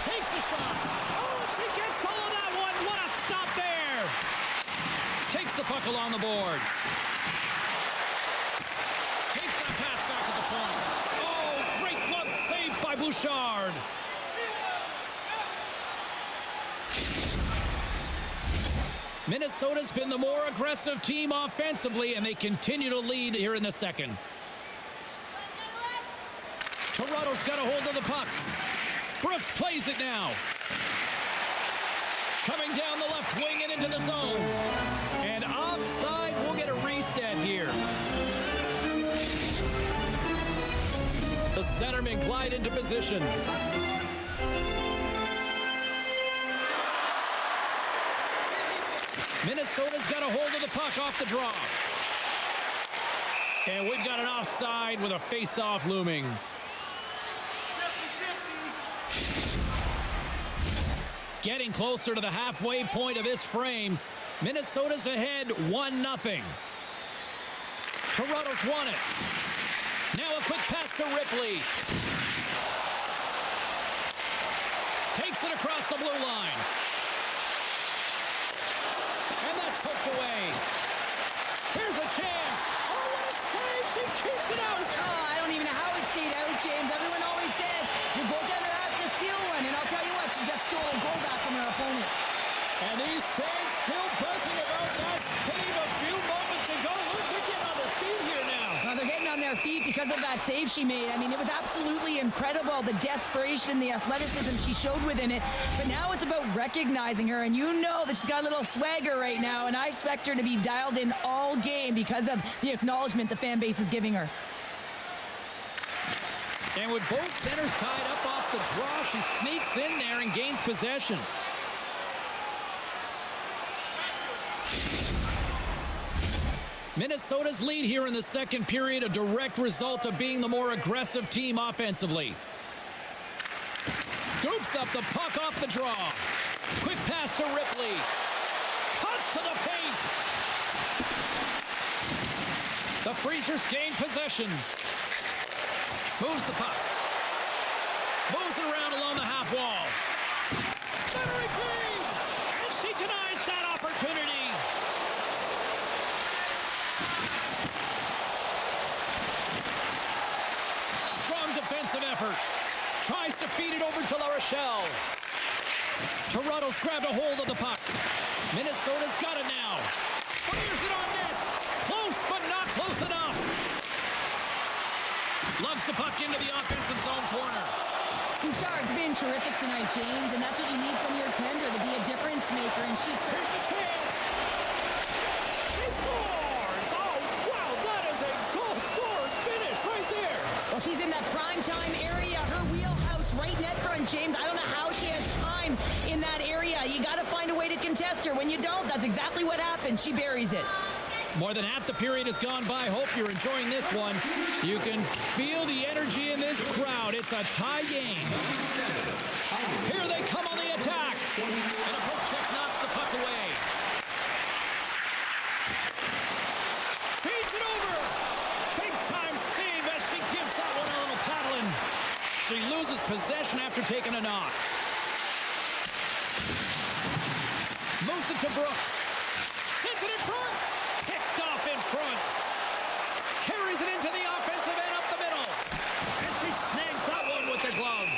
S1: Takes the shot. Oh, and she gets all of that one. What a stop there. Takes the puck along the boards. Takes that pass back at the point. Oh, great glove save by Bouchard. Minnesota's been the more aggressive team offensively, and they continue to lead here in the second. Toronto's got a hold of the puck. Brooks plays it now. Coming down the left wing and into the zone. And offside, we'll get a reset here. The centermen glide into position. Minnesota's got a hold of the puck off the draw. And we've got an offside with a face-off looming. 50-50. Getting closer to the halfway point of this frame. Minnesota's ahead 1-0. Toronto's won it. Now a quick pass to Ripley. Takes it across the blue line. And that's hooked away. Here's a chance. Oh, what a save. She keeps it out.
S2: Oh, I don't even know how it stayed out, James. Everyone always says the goaltender has to steal one. And I'll tell you what, she just stole a goal back from her opponent.
S1: And these fans still buzzing about that save a few moments ago. Look, they're getting on their feet here now.
S2: Well, they're getting on their feet because of that save she made. I mean, it was absolutely incredible, the desperation, the athleticism she showed within it. But now it's about recognizing her, and you know that she's got a little swagger right now, and I expect her to be dialed in all game because of the acknowledgement the fan base is giving her.
S1: And with both centers tied up off the draw, she sneaks in there and gains possession. Minnesota's lead here in the second period, a direct result of being the more aggressive team offensively. Scoops up the puck off the draw. Quick pass to Ripley. Cuts to the paint. The Freezers gain possession. Moves the puck. Moves it around along the half wall. Centering feed! And she denies that opportunity. Defensive effort. Tries to feed it over to La Rochelle. Toronto's grabbed a hold of the puck. Minnesota's got it now. Fires it on net. Close, but not close enough. Lugs the puck into the offensive zone corner.
S2: Bouchard's been terrific tonight, James, and that's what you need from your tender, to be a difference maker, and she's...
S1: Here's a chance. She scores. Oh, wow, that is a goal scorer's finish right there.
S2: Well, she's in that prime time area, her wheelhouse, right net front, James. I don't know how she has time in that area. You got to find a way to contest her. When you don't, that's exactly what happens. She buries it.
S1: More than half the period has gone by. Hope you're enjoying this one. You can feel the energy in this crowd. It's a tie game. Here they come on the attack. And a poke check knocks the puck away. Feeds it over. Big time save as she gives that one a little paddling. She loses possession after taking a knock. Moves it to Brooks. Sends it in front. Picked off in front. Carries it into the offensive end up the middle. And she snags that one with the glove.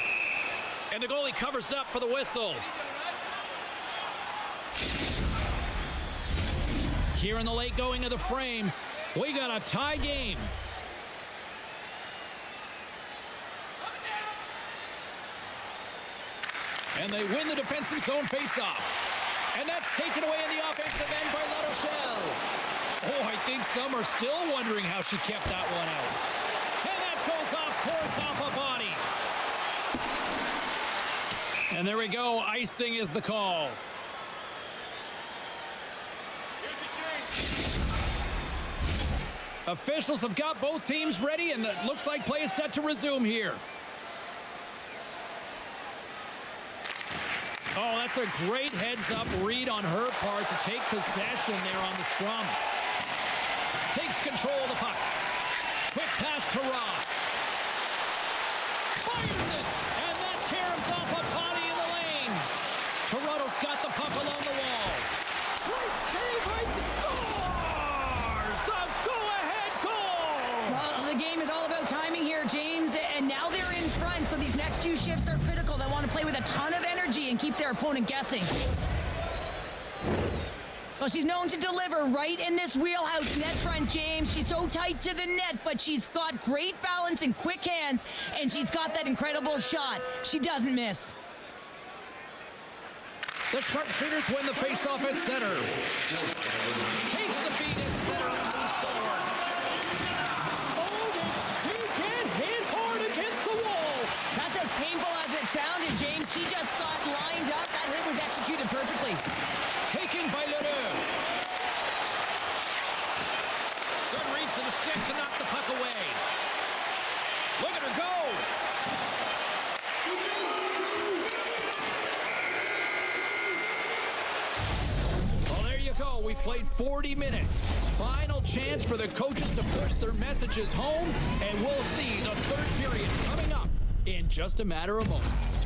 S1: And the goalie covers up for the whistle. Here in the late going of the frame, we got a tie game. And they win the defensive zone faceoff. And that's taken away in the offensive end by La Rochelle. Oh, I think some are still wondering how she kept that one out. And that goes off course off a body. And there we go. Icing is the call. Officials have got both teams ready, and it looks like play is set to resume here. Oh, that's a great heads-up read on her part to take possession there on the scrum. Takes control of the puck. Quick pass to Ross. Fires it, and that caroms off a body in the lane. Toronto's got the puck along the wall. Great save right there. Scores! The go-ahead goal!
S2: Well, the game is all about timing here, James, and now they're in front, so these next few shifts are critical. They want to play with a ton of energy and keep their opponent guessing. Well, she's known to deliver right in this wheelhouse net front, James. She's so tight to the net, but she's got great balance and quick hands, and she's got that incredible shot. She doesn't miss.
S1: The sharpshooters win the faceoff at center. Takes the feed at center and moves forward. Oh, did she get hit hard against the wall?
S2: That's as painful as it sounded, James. She just got lined up. That hit was executed perfectly.
S1: Taken by Ledoux. Good reach to the stick to knock the puck away. Look at her go. Well, there you go. We played 40 minutes. Final chance for the coaches to push their messages home, and we'll see the third period coming up in just a matter of moments.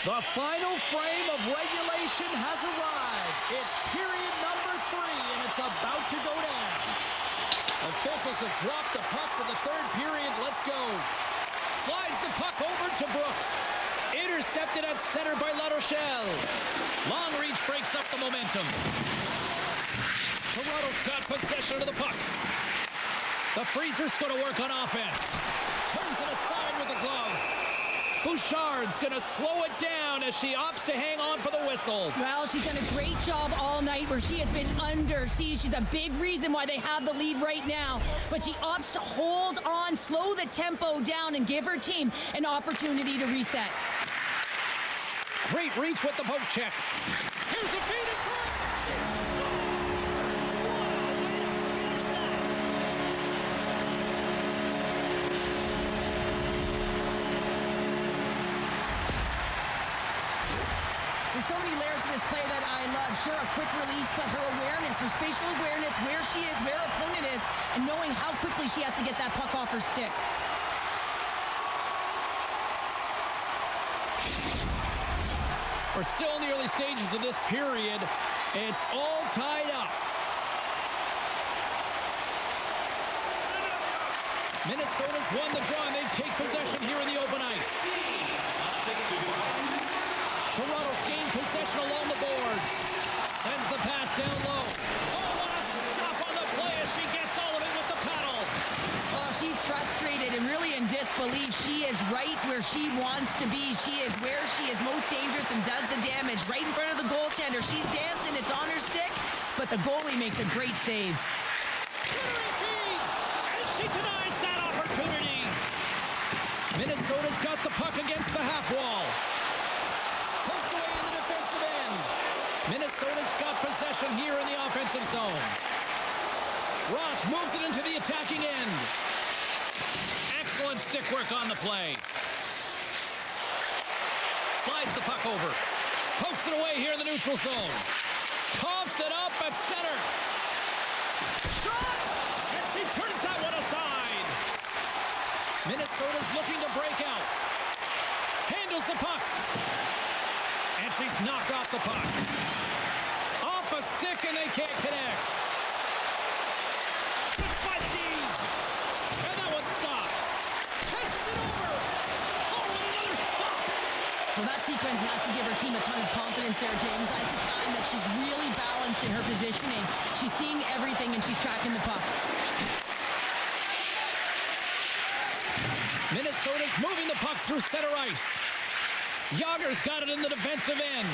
S1: The final frame of regulation has arrived. It's period number 3, and it's about to go down. Officials have dropped the puck for the third period. Let's go. Slides the puck over to Brooks. Intercepted at center by La Rochelle. Long reach breaks up the momentum. Toronto's got possession of the puck. The Freezer's going to work on offense. Turns it aside with the glove. Bouchard's going to slow it down as she opts to hang on for the whistle.
S2: Well, she's done a great job all night where she has been under siege. She's a big reason why they have the lead right now. But she opts to hold on, slow the tempo down, and give her team an opportunity to reset.
S1: Great reach with the poke check. Here's a feed in front.
S2: There's so many layers to this play that I love. Sure, a quick release, but her awareness, her spatial awareness, where she is, where her opponent is, and knowing how quickly she has to get that puck off her stick.
S1: We're still in the early stages of this period. It's all tied up. Minnesota's won the draw, and they take possession here in the open ice. Toronto's gained possession along the boards. Sends the pass down low. Oh, what a stop on the play as she gets all of it with the paddle.
S2: Oh, she's frustrated and really in disbelief. She is right where she wants to be. She is where she is most dangerous and does the damage. Right in front of the goaltender. She's dancing. It's on her stick, but the goalie makes a great save.
S1: Centering feed, and she denies that opportunity. Minnesota's got the puck against the half wall. Poked away in the defensive end. Minnesota's got possession here in the offensive zone. Ross moves it into the attacking end. Excellent stick work on the play. Slides the puck over. Pokes it away here in the neutral zone. Coughs it up at center. Shot! And she turns that one aside. Minnesota's looking to break out. Handles the puck. And she's knocked off the puck. Off a stick, and they can't connect. Switch by the D. And that one's stopped. Passes it over. Oh, and another stop.
S2: Well, that sequence has to give her team a ton of confidence there, James. I just find that she's really balanced in her positioning. She's seeing everything, and she's tracking the puck.
S1: Minnesota's moving the puck through center ice. Yager's got it in the defensive end.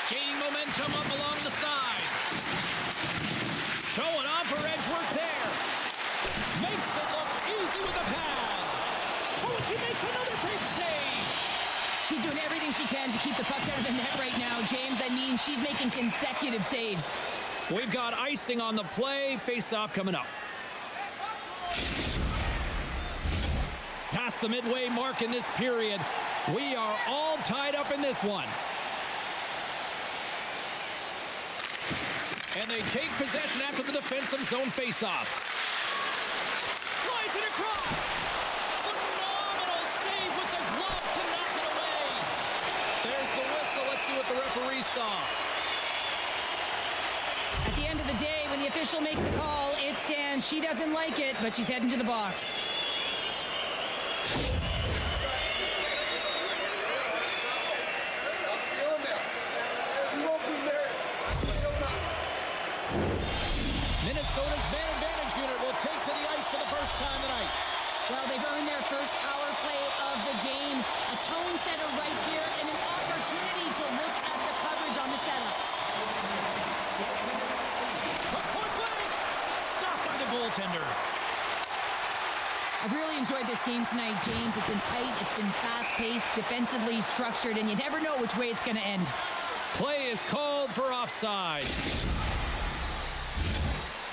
S1: Gaining momentum up along the side. Showing off her edge work there. Makes it look easy with the pad. Oh, and she makes another big save.
S2: She's doing everything she can to keep the puck out of the net right now, James. I mean, she's making consecutive saves.
S1: We've got icing on the play. Face-off coming up. Past the midway mark in this period. We are all tied up in this one. And they take possession after the defensive zone face-off. Slides it across. Phenomenal save with the glove to knock it away. There's the whistle. Let's see what the referee saw.
S2: end of the day, when the official makes the call, it stands. She doesn't like it, but she's heading to the box.
S1: Minnesota's man advantage unit will take to the ice for the first time tonight.
S2: Well, they've earned their first power play of the game. A tone setter right here and an opportunity to look at the coverage on the setup.
S1: From point blank, stopped by the goaltender.
S2: I've really enjoyed this game tonight, James. It's been tight, it's been fast-paced, defensively structured, and you never know which way it's going to end.
S1: Play is called for offside.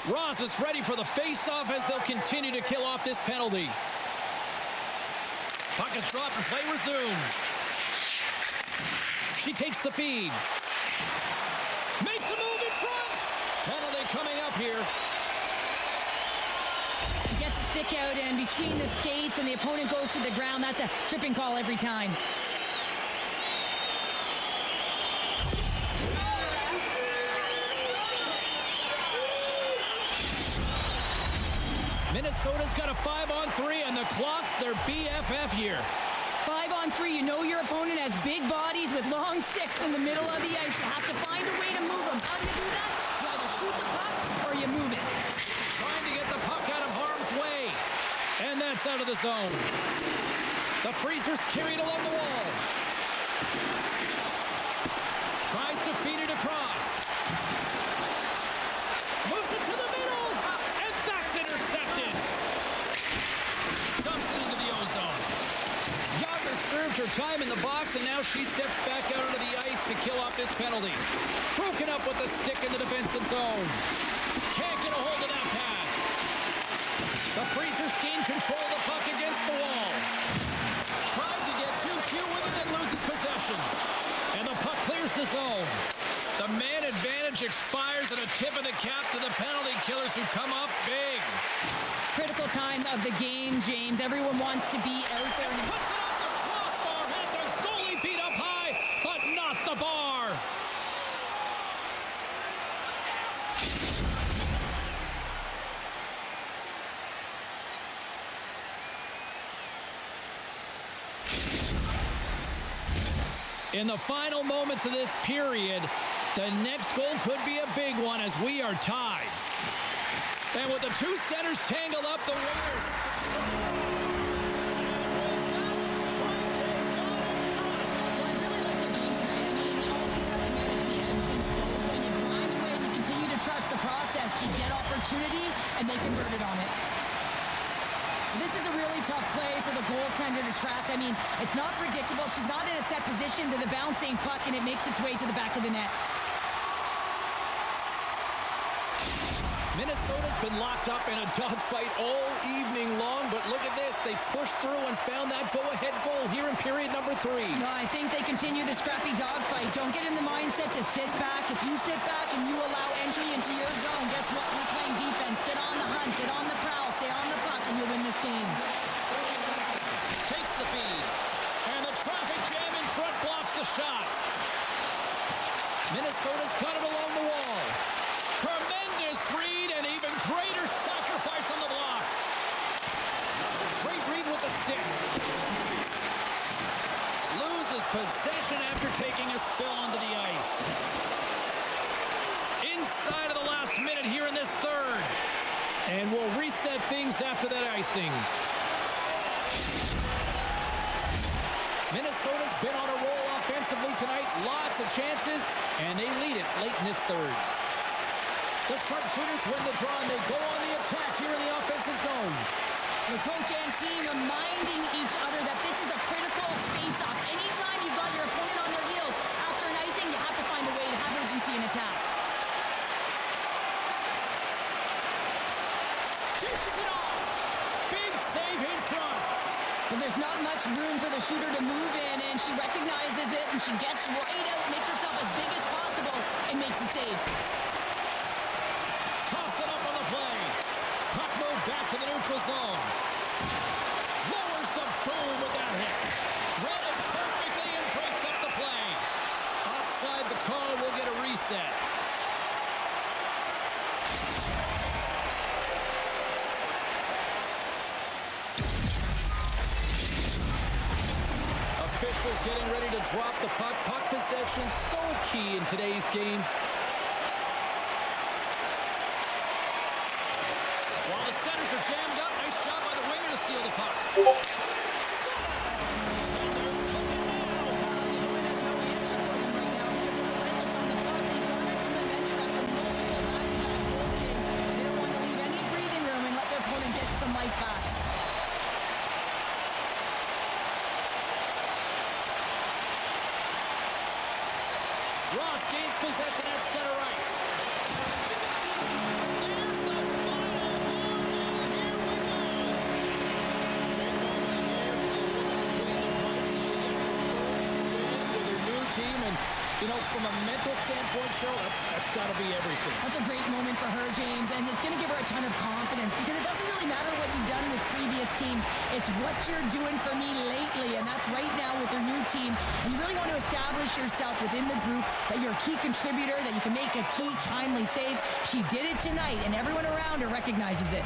S1: Ross is ready for the face-off as they'll continue to kill off this penalty. Puck is dropped and play resumes. She takes the feed. Makes a move in front. Penalty coming up here.
S2: She gets a stick out, and between the skates and the opponent goes to the ground. That's a tripping call every time.
S1: Minnesota's got a 5-on-3, and the clock's their BFF here.
S2: 5-on-3, you know your opponent has big bodies with long sticks in the middle of the ice. You have to find a way to move them. How do you do that? You either shoot the puck or you move it.
S1: Trying to get the puck out of harm's way. And that's out of the zone. The Freezers carried along the wall. Tries to feed it across. Moves it to the middle. And that's intercepted. Dumps it into the ozone. Yager served her time in the box, and now she steps back out onto the ice to kill off this penalty. Broken up with the stick in the defensive zone. Can't get a hold of that pass. The Freezers gain control of the puck against the wall. Tried to get too cute with it and loses possession. And the puck clears the zone. The man advantage expires, and a tip of the cap to the penalty killers who come up big.
S2: Critical time of the game, James. Everyone wants to be out there.
S1: And puts it off the crossbar. Had the goalie beat up high, but not the bar. In the final moments of this period, the next goal could be a big one as we are tied. And with the two centers tangled up, the winners.
S2: Well, I really like their game tonight. I mean, you always have to manage the ebbs and flows. When you grind away and you continue to trust the process, you get opportunity, and they converted on it. This is a really tough play for the goaltender to track. I mean, it's not predictable. She's not in a set position to the bouncing puck, and it makes its way to the back of the net.
S1: Minnesota's been locked up in a dogfight all evening long, but look at this. They pushed through and found that go-ahead goal here in period number 3.
S2: No, I think they continue the scrappy dogfight. Don't get in the mindset to sit back. If you sit back and you allow entry into your zone, guess what? We're playing defense. Get on the hunt. Get on the prowl. Stay on the puck, and you'll win this game.
S1: Takes the feed. And the traffic jam in front blocks the shot. Minnesota's got it along the wall. Tremendous read and even greater sacrifice on the block. Great read with the stick. Loses possession after taking a spill onto the ice. Inside of the last minute here in this third. And we'll reset things after that icing. Minnesota's been on a roll offensively tonight. Lots of chances, and they lead it late in this third. The sharpshooters win the draw, and they go on the attack here in the offensive zone.
S2: The coach and team reminding each other that this is a critical face-off. Anytime you've got your opponent on their heels after an icing, you have to find a way to have urgency in attack.
S1: Dishes it off. Big save in front.
S2: But there's not much room for the shooter to move in, and she recognizes it, and she gets right out, makes herself as big as possible, and makes the save.
S1: Toss it up on the play. Puck moved back to the neutral zone. Lowers the boom with that hit. Read it perfectly and breaks up the play. Offside the call will get a reset. Neutrals getting ready to drop the puck. Puck possession so key in today's game. While the centers are jammed up, nice job by the winger to steal the puck. Ross gains possession at center ice. There's the final one, and here we go. Big moment here for the woman between the pipes as she gets her first win with her new team. And, you know, from a mental standpoint, Cheryl, that's got to be everything.
S2: That's a great moment for her, James, and it's going to give her a ton of confidence because it doesn't really matter what you've done with previous teams. It's what you're doing for me lately, and that's right now with her new team. And you really want to establish yourself within the group that you're a key contributor, that you can make a key timely save. She did it tonight, and everyone around her recognizes it.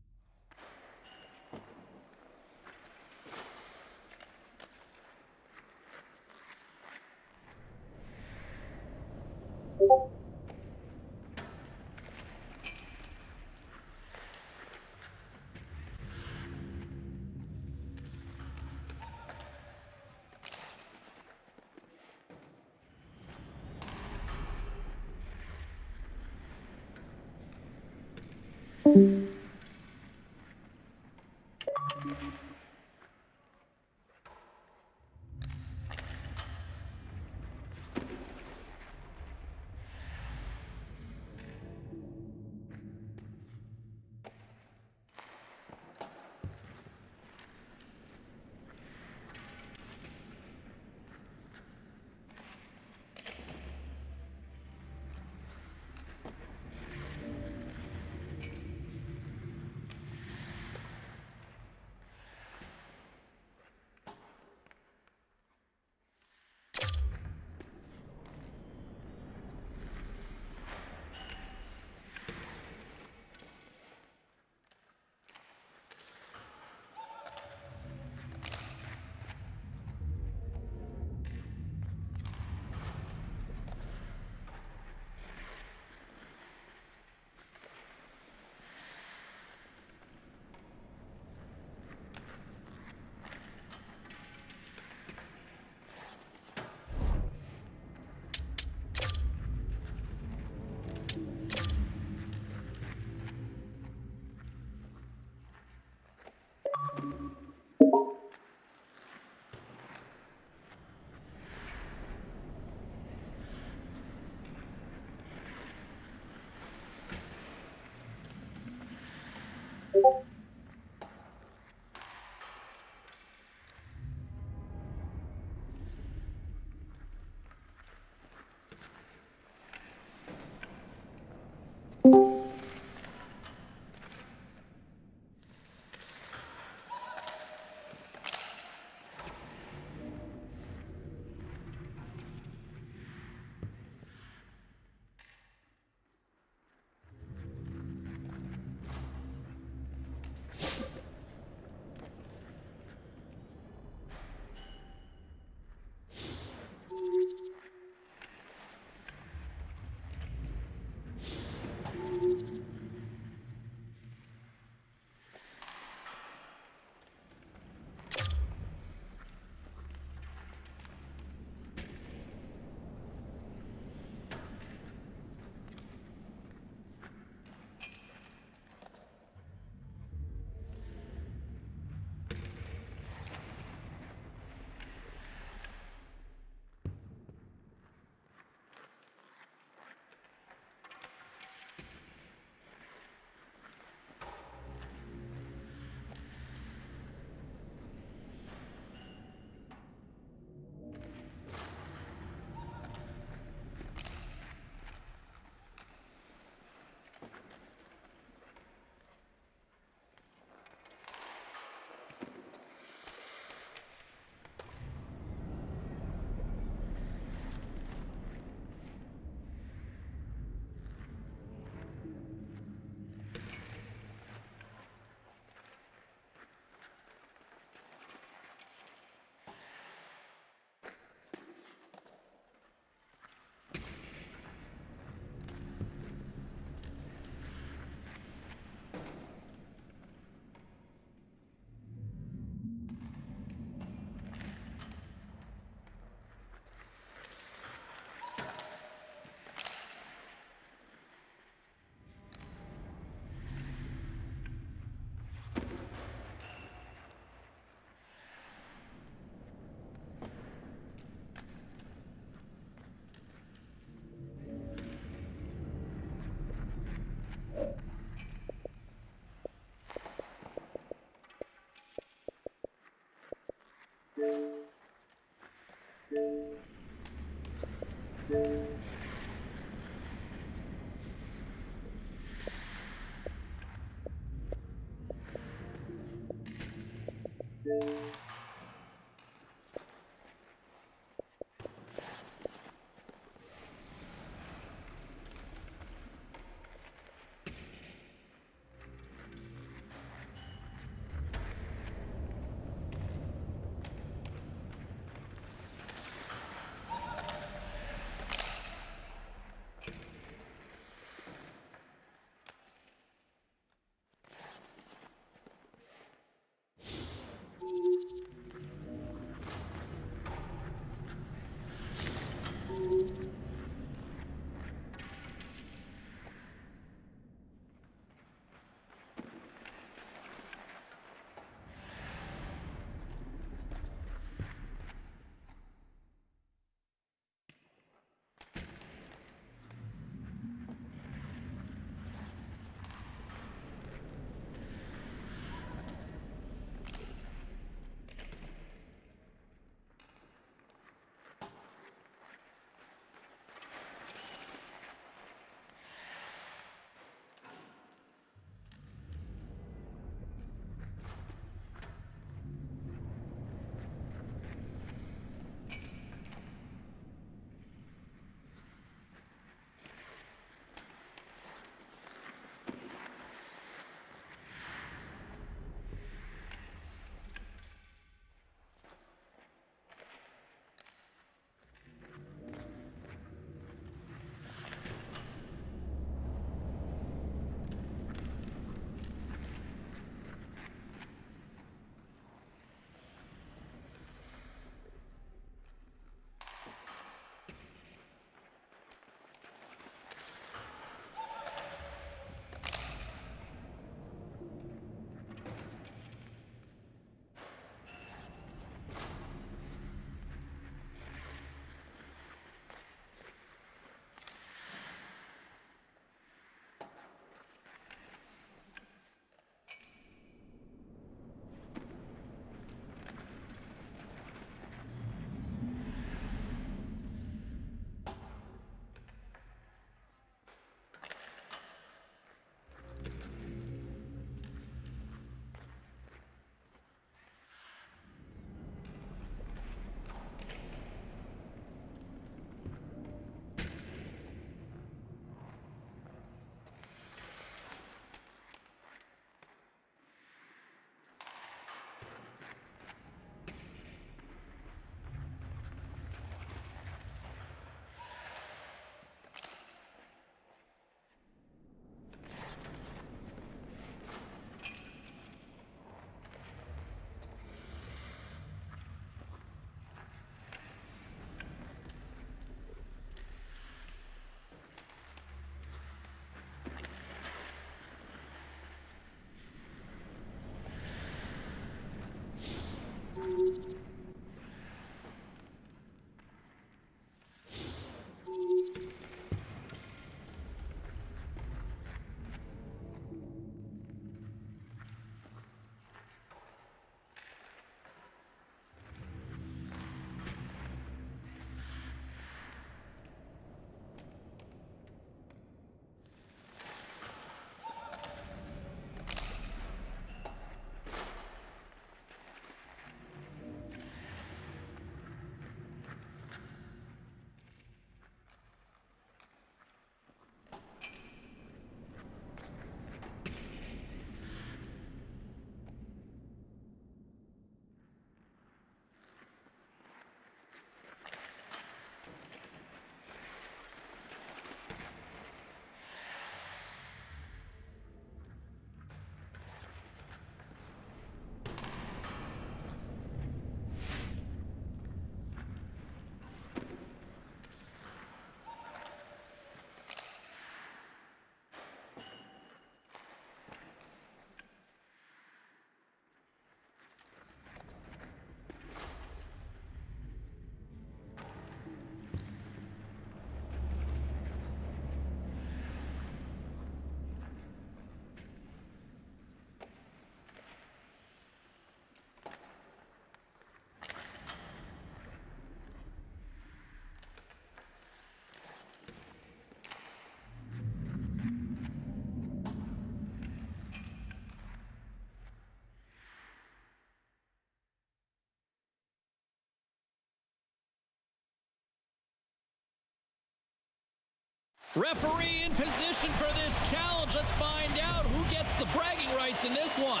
S1: Referee in position for this challenge. Let's find out who gets the bragging rights in this one.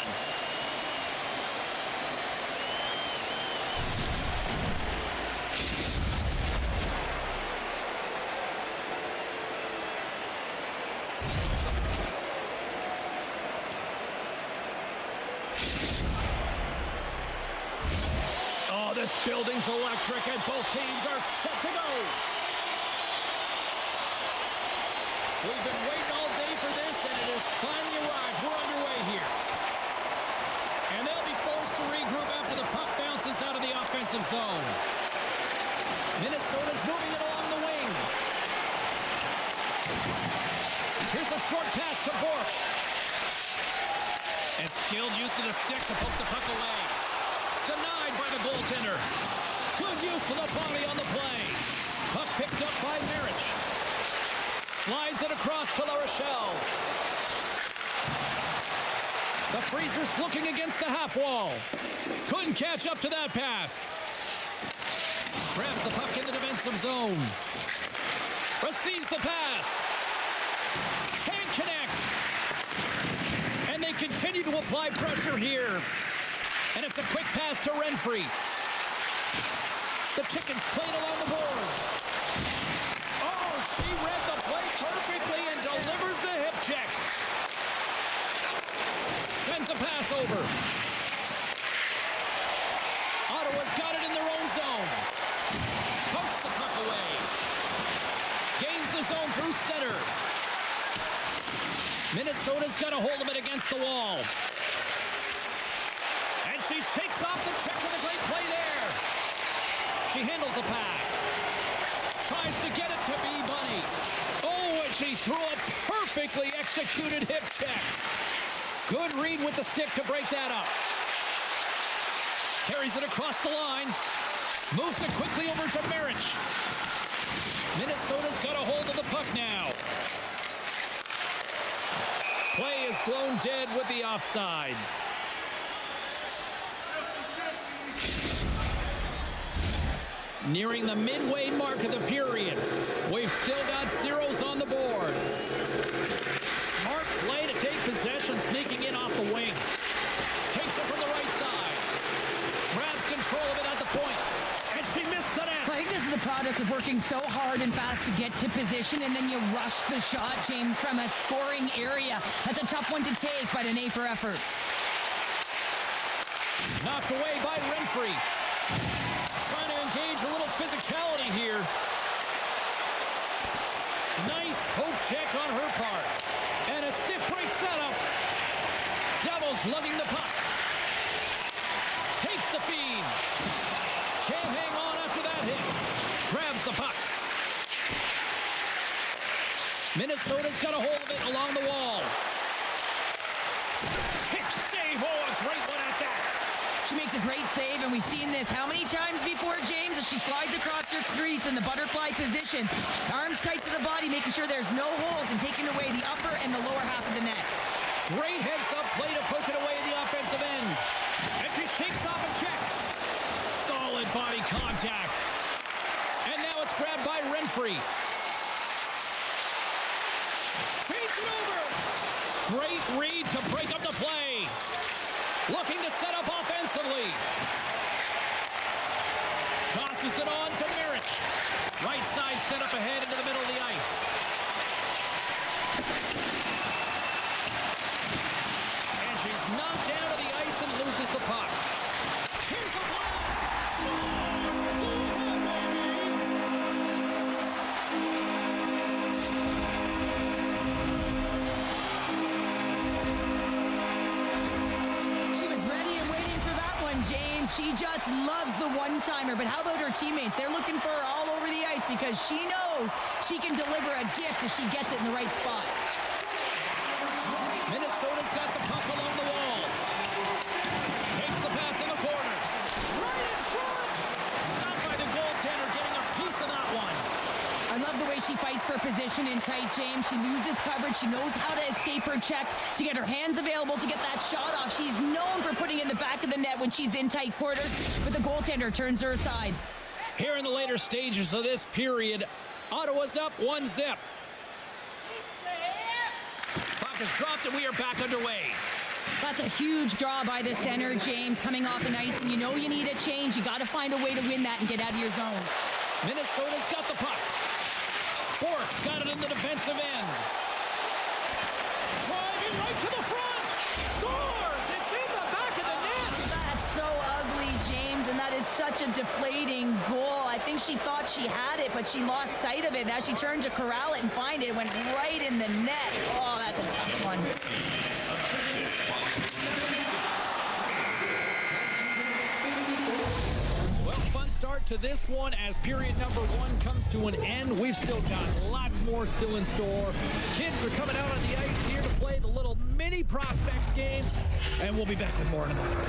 S1: Oh, this building's electric and both teams are set to go. We've been waiting all day for this, and it has finally arrived. We're underway here. And they'll be forced to regroup after the puck bounces out of the offensive zone. Minnesota's moving it along the wing. Here's a short pass to Bourque. And skilled use of the stick to poke the puck away. Denied by the goaltender. Good use of the body on the play. Puck picked up by Marich. Slides it across to La Rochelle. The Freezers looking against the half wall. Couldn't catch up to that pass. Grabs the puck in the defensive zone. Receives the pass. Can't connect. And they continue to apply pressure here. And it's a quick pass to Renfrey. The Chickens played along the boards. Oh, she read the play perfectly and delivers the hip check. Sends a pass over. Ottawa's got it in their own zone. Pokes the puck away. Gains the zone through center. Minnesota's got a hold of it against the wall. And she shakes off the check with a great play there. She handles the pass. Tries to get it to B. Bunny. Oh, and she threw a perfectly executed hip check. Good read with the stick to break that up. Carries it across the line. Moves it quickly over to Marich. Minnesota's got a hold of the puck now. Play is blown dead with the offside. Nearing the midway mark of the period. We've still got zeros on the board. Smart play to take possession, sneaking in off the wing. Takes it from the right side. Grabs control of it at the point. And she missed the net.
S2: I think this is a product of working so hard and fast to get to position, and then you rush the shot, James, from a scoring area. That's a tough one to take, but an A for effort.
S1: Knocked away by Renfrey. Trying to engage a little physicality here. Nice poke check on her part. And a stiff break setup. Devils lugging the puck. Takes the feed. Can't hang on after that hit. Grabs the puck. Minnesota's got a hold of it along the wall. Kick save. Oh, a great one at that.
S2: She makes a great save, and we've seen this how many times before, James, as she slides across her crease in the butterfly position. Arms tight to the body, making sure there's no holes and taking away the upper and the lower half of the net.
S1: Great heads-up play to poke it away at the offensive end. And she shakes off a check. Solid body contact. And now it's grabbed by Renfrey. Feeds it over. Great read to break up the play. Looking to set up offensively. Tosses it on to Marich. Right side set up ahead into the middle of the ice. And she's knocked down to the ice and loses the puck. Here's a blast! Scores! Yeah, baby!
S2: She was ready and waiting for that one, James. She just loves the one-timer. But how about her teammates? They're looking for her all over the ice because she knows she can deliver a gift if she gets it in the right spot.
S1: Minnesota's got the puck along the wall. Takes the pass in the corner. Right in front! Stopped by the goaltender, getting a piece of that one.
S2: I love the way she fights for position in tight, James. She loses coverage. She knows how to escape her check, to get her hands available to get that shot off. She's known for putting it in the back of the net when she's in tight quarters, but the goaltender turns her aside.
S1: Here in the later stages of this period, Ottawa's up 1-0. puck is dropped, and we are back underway.
S2: That's a huge draw by the center, James, coming off an ice, and you know you need a change. You got to find a way to win that and get out of your zone.
S1: Minnesota's got the puck. Bork's got it in the defensive end. Driving right to the front. Scores! It's in the back of the net.
S2: That's so ugly, James, and that is such a deflating goal. I think she thought she had it, but she lost sight of it. As she turned to corral it and find it, it went right in the net. Oh, that's a tough one.
S1: Start to this one as period number 1 comes to an end. We've still got lots more still in store. Kids are coming out on the ice here to play the little mini prospects game, and we'll be back with more in a moment.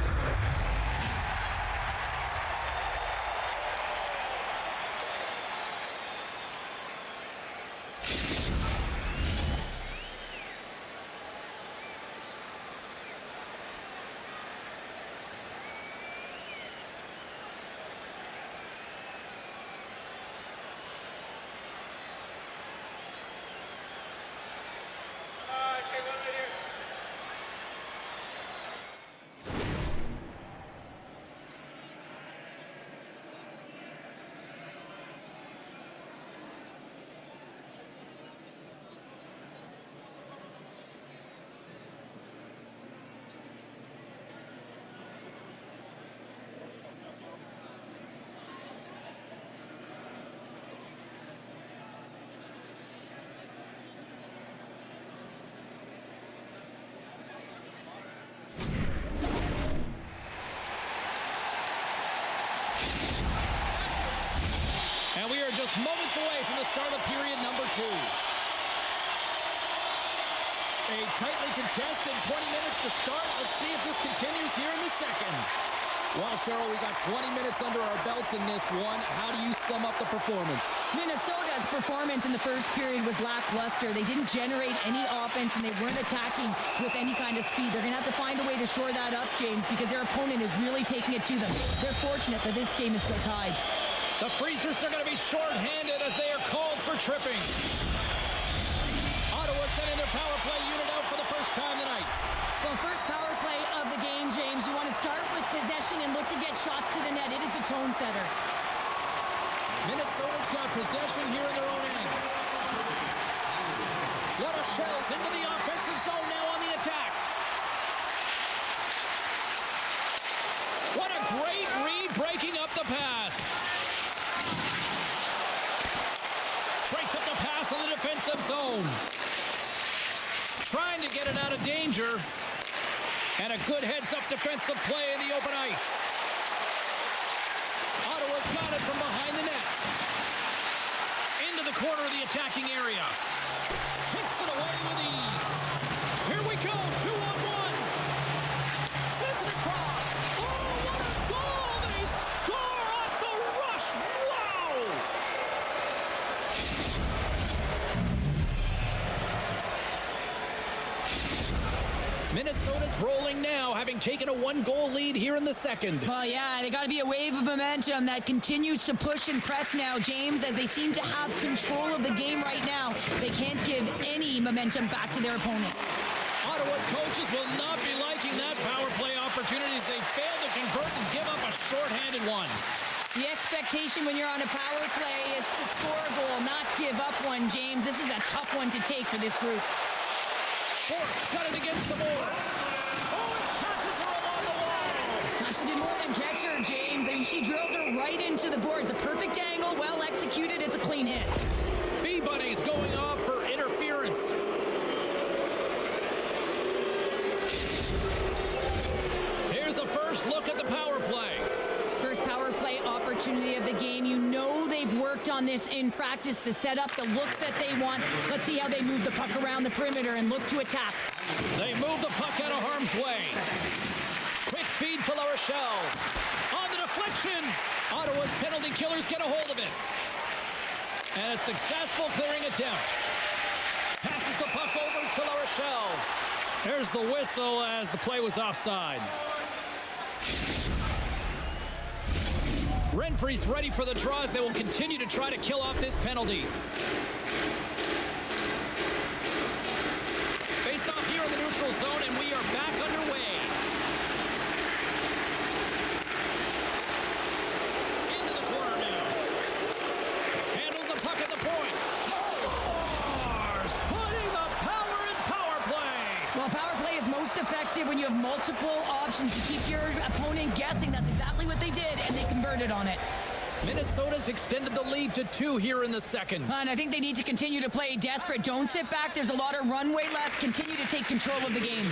S1: And we are just moments away from the start of period number 2. A tightly contested 20 minutes to start. Let's see if this continues here in the second. Well, Cheryl, we got 20 minutes under our belts in this one. How do you sum up the performance?
S2: Minnesota's performance in the first period was lackluster. They didn't generate any offense, and they weren't attacking with any kind of speed. They're going to have to find a way to shore that up, James, because their opponent is really taking it to them. They're fortunate that this game is still tied.
S1: The Freezers are going to be short-handed as they are called for tripping. Ottawa sending their power play unit out for the first time tonight.
S2: Well, first power play of the game, James. You want to start with possession and look to get shots to the net. It is the tone setter.
S1: Minnesota's got possession here in their own end. La Rochelle's into the offensive zone now on the attack. What a great read breaking up the pass. Breaks up the pass in the defensive zone. Trying to get it out of danger. And a good heads-up defensive play in the open ice. Ottawa's got it from behind the net. Into the corner of the attacking area. Kicks it away with ease. Here we go, 2-on-1. Sends it across. Oh, what a goal! They score off the rush. Wow! Minnesota's rolling now, having taken a 1-goal lead here in the second.
S2: Well, yeah, they got to be a wave of momentum that continues to push and press now, James, as they seem to have control of the game right now. They can't give any momentum back to their opponent.
S1: Ottawa's coaches will not be liking that power play opportunity as they fail to convert and give up a shorthanded one.
S2: The expectation when you're on a power play is to score a goal, not give up one, James. This is a tough one to take for this group.
S1: Bork's got it against the boards. Oh, and catches her along the wall.
S2: Now, she did more than catch her, James. I mean, she drilled her right into the boards. A perfect angle, well executed. It's a clean hit.
S1: B-Buddy's going off for interference. Here's the first look at the power play.
S2: First power play opportunity of the game. You know they've worked on this in practice, the setup, the look that they want. Let's see how they move the puck around the perimeter and look to attack.
S1: They move the puck out of harm's way. Quick feed to La Rochelle. On the deflection. Ottawa's penalty killers get a hold of it. And a successful clearing attempt. Passes the puck over to La Rochelle. There's the whistle as the play was offside. Renfree's ready for the draws. They will continue to try to kill off this penalty. Face-off
S2: effective when you have multiple options to keep your opponent guessing. That's exactly what they did, and they converted on it.
S1: Minnesota's extended the lead to 2 here in the second.
S2: And I think they need to continue to play desperate. Don't sit back. There's a lot of runway left. Continue to take control of the game.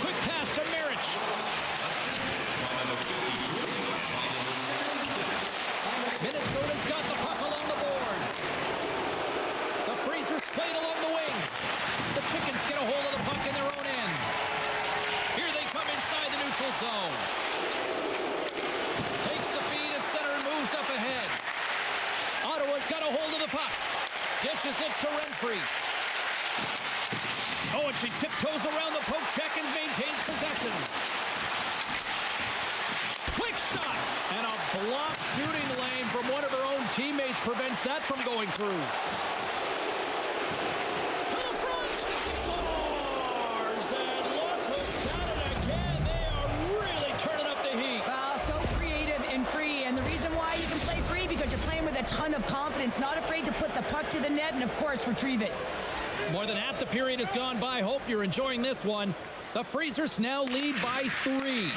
S1: Quick pass to Marich. Minnesota's got the puck along the boards. The Freezers played along the wing. The Chickens get a hold of the puck in their own end. Here they come inside the neutral zone. Takes the feed at center and moves up ahead. Ottawa's got a hold of the puck. Dishes it to Renfrey. Oh, and she tiptoes around the poke check and maintains possession. Quick shot! And a blocked shooting lane from one of her own teammates prevents that from going through. To the front! Stars! And look who's at it again. They are really turning up the heat.
S2: Well, so creative and free. And the reason why you can play free, because you're playing with a ton of confidence, not afraid to put the puck to the net and, of course, retrieve it.
S1: More than half the period has gone by. Hope you're enjoying this one. The Freezers now lead by 3.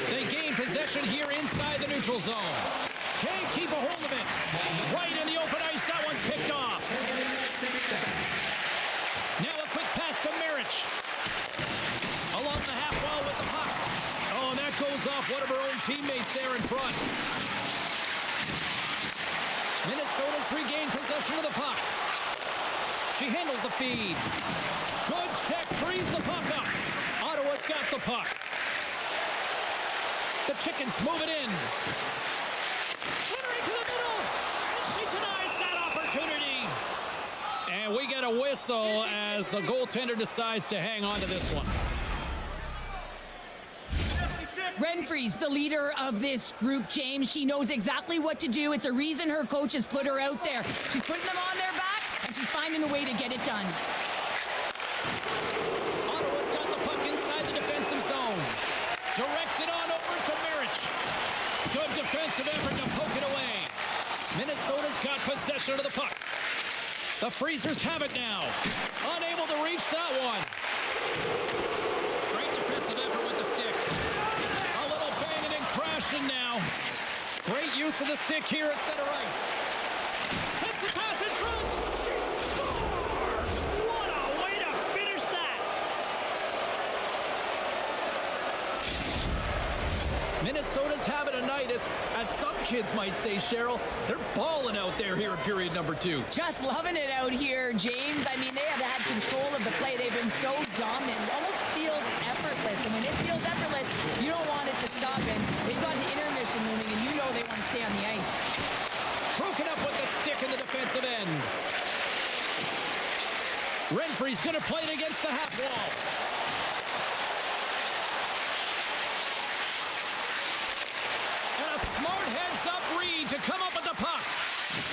S1: They gain possession here inside the neutral zone. Can't keep a hold of it. Right in the open ice. That one's picked off. Now a quick pass to Marich. Along the half wall with the puck. Oh, and that goes off one of her own teammates there in front. Minnesota's regained possession of the puck. She handles the feed. Good check, frees the puck up. Ottawa's got the puck. The Chickens move it in. Entering to the middle, and she denies that opportunity. And we get a whistle as the goaltender decides to hang on to this one.
S2: Renfrey's the leader of this group, James. She knows exactly what to do. It's a reason her coach has put her out there. She's putting them on their back, and she's finding a way to get it done.
S1: Ottawa's got the puck inside the defensive zone. Directs it on over to Marich. Good defensive effort to poke it away. Minnesota's got possession of the puck. The Freezers have it now. Unable to reach that one. Great defensive effort with the stick. A little banging and crashing now. Great use of the stick here at center ice. Sends the pass in front. She scores! What a way to finish that! Minnesota's having a night, as some kids might say, Cheryl. They're balling out there here in period number 2.
S2: Just loving it out here, James. I mean, they have had control of the play. They've been so dominant. It almost feels effortless. And when it feels effortless, you don't want it to stop. And they've got an intermission looming, and you know they want to stay on the ice.
S1: Broken up with the stick in the defensive end. Renfrey's going to play it against the half wall. And a smart heads-up read to come up with the puck.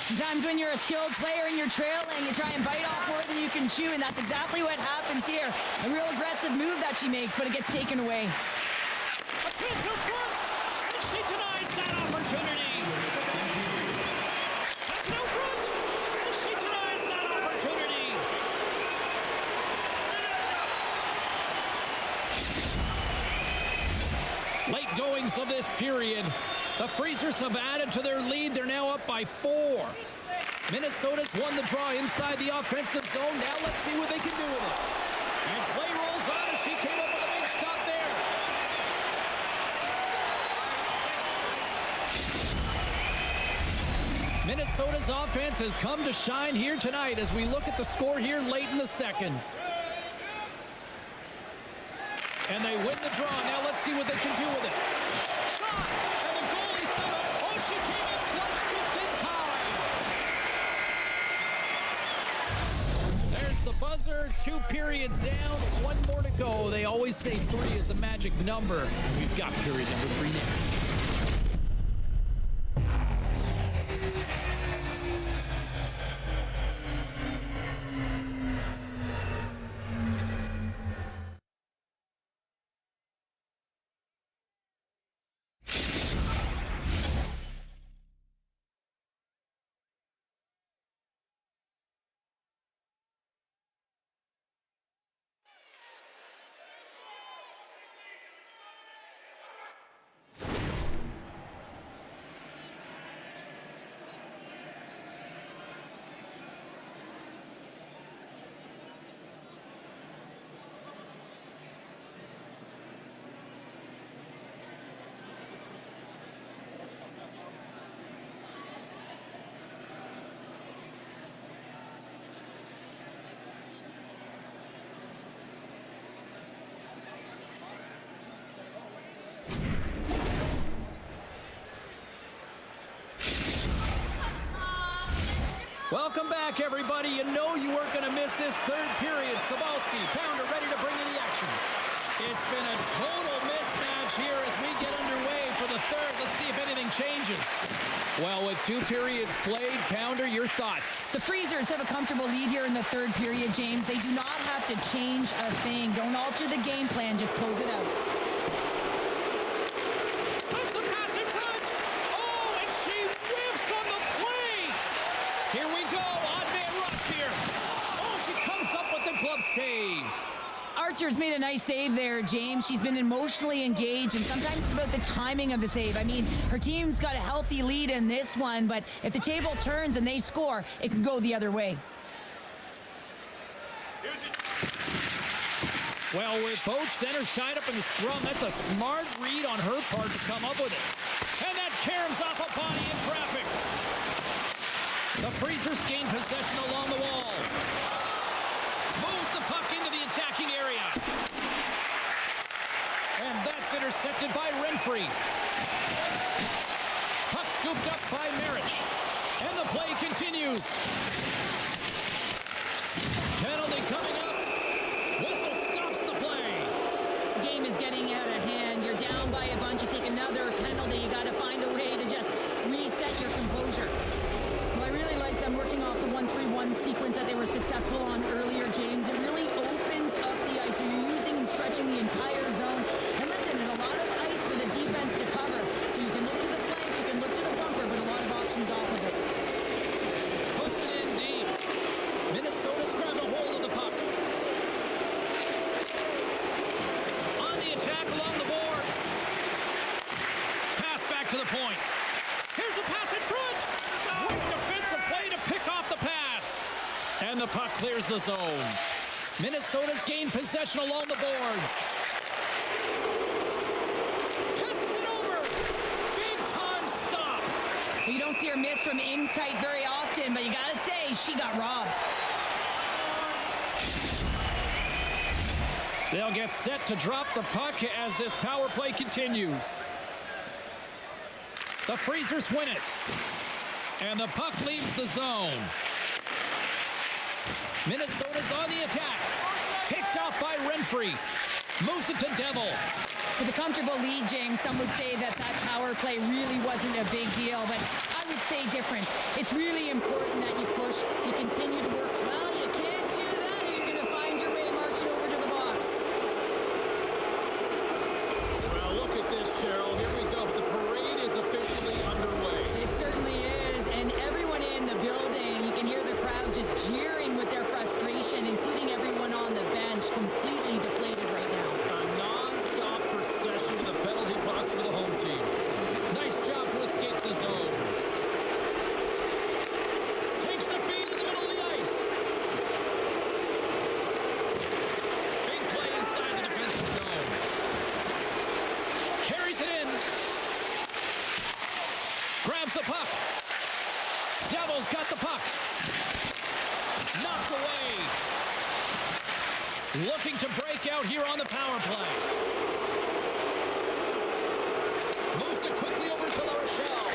S2: Sometimes when you're a skilled player and you're trailing, you try and bite off more than you can chew, and that's exactly what happens here. A real aggressive move that she makes, but it gets taken away.
S1: A chance in front, and she denies that opportunity. That's no front, and she denies that opportunity. Late goings of this period. The Freezers have added to their lead. They're now up by 4. Minnesota's won the draw inside the offensive zone. Now let's see what they can do with it. And play rolls on as she came up with a big stop there. Minnesota's offense has come to shine here tonight as we look at the score here late in the second. And they win the draw. Now let's see what they can do with it. Shot! And the goalie set up. Oh, she came in clutch just in time. There's the buzzer. 2 periods down. 1 more to go. They always say 3 is the magic number. We've got period number 3 now. Welcome back, everybody. You know you weren't going to miss this third period. Sabalski, Pounder ready to bring in the action. It's been a total mismatch here as we get underway for the third. Let's see if anything changes. Well, with 2 periods played, Pounder, your thoughts?
S2: The Freezers have a comfortable lead here in the third period, James. They do not have to change a thing. Don't alter the game plan. Just close it out.
S1: Slips the pass in front. Oh, and she whiffs on the play. Here we go. Odd man rush here. Oh, she comes up with the glove save.
S2: Archer's made a nice save there, James. She's been emotionally engaged, and sometimes it's about the timing of the save. I mean, her team's got a healthy lead in this one, but if the table turns and they score, it can go the other way.
S1: Well, with both centers tied up in the scrum, that's a smart read on her part to come up with it. And that caroms off a body in traffic. The Freezers gain possession along the wall. Moves the puck into the attacking area. And that's intercepted by Renfrey. Puck scooped up by Marich. And the play continues. Penalty coming up. Whistle stops the play.
S2: The game is getting out of hand. You're down by a bunch. You take another penalty. You got to find a way to just reset your composure. Well, I really like them working off the 1-3-1 sequence that they were successful on earlier, James. It really opens up the ice. You're using and stretching the entire zone. And listen, there's a lot of ice for the defense to cover. So you can look to the flanks, you can look to the bumper, but a lot of options off of it.
S1: Puts it in deep. Minnesota's grabbed a hold of the puck. On the attack along the boards. Pass back to the point. Here's the pass in front. Great defensive play to pick off the pass. And the puck clears the zone. Minnesota's gained possession along the boards. Passes it over. Big time stop.
S2: You don't see her miss from in tight very often, but you got to say, she got robbed.
S1: They'll get set to drop the puck as this power play continues. The Freezers win it. And the puck leaves the zone. Minnesota's on the attack. Picked off by Renfrey. Moves it to Devil.
S2: With a comfortable lead, James, some would say that power play really wasn't a big deal, but I would say different. It's really important that you push, you continue to work. Well, you can't do that, or you're going to find your way marching over to the box.
S1: Well, look at this, Cheryl. Here we go. The parade is officially underway.
S2: It certainly is, and everyone in the building, you can hear the crowd just jeering with their frustration, including everyone on the bench, completely deflated right now.
S1: A non-stop procession to the penalty box for the home team. Nice job to escape the zone. Takes the feed in the middle of the ice. Big play inside the defensive zone. Carries it in. Grabs the puck. Devil's got the puck. Knocked away. Looking to break out here on the power play. Moves it quickly over to La Rochelle.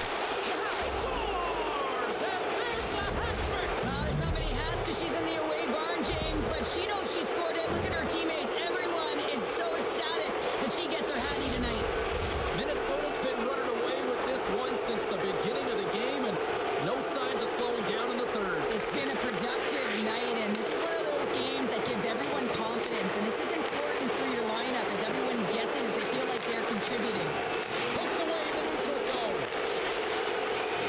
S1: Scores! And there's the hat trick!
S2: There's not many hats because she's in the away barn, James, but she knows she scored it. Look at her teammates. Everyone is so ecstatic that she gets her hattie tonight.
S1: Minnesota's been running away with this one since the beginning of the game, and no signs of slowing down in the third.
S2: It's been a productive night, and this is one of those games that gives everyone confidence, and this is important for your lineup as everyone gets it, as they feel like they're contributing.
S1: Poked away in the neutral zone.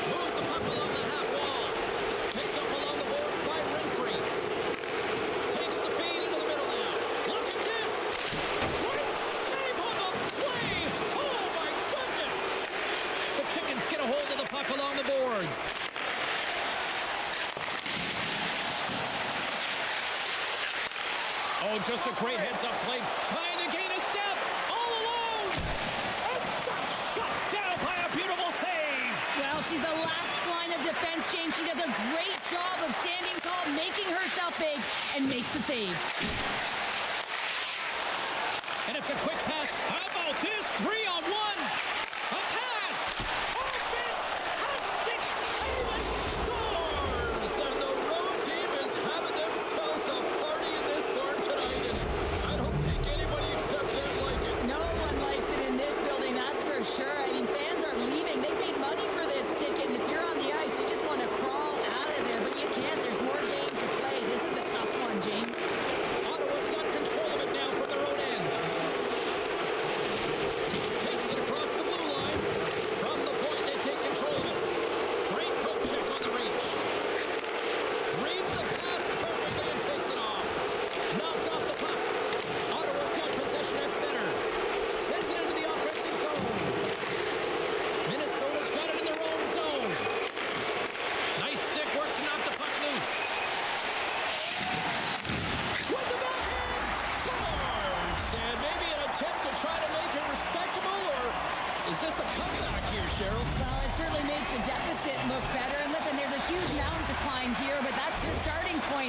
S1: Moves the puck along the half wall. Picked up along the boards by Renfrey. Takes the feed into the middle now. Look at this! Great save on the play! Oh my goodness! The Chickens get a hold of the puck along the boards. Oh, just a great heads-up play. Trying to gain a step. All alone. And got shut down by a beautiful save.
S2: Well, she's the last line of defense, James. She does a great job of standing tall, making herself big, and makes the save.
S1: And it's a quick pass. How about this? 3-on-1. A pass. Off it. A stick save and scores. And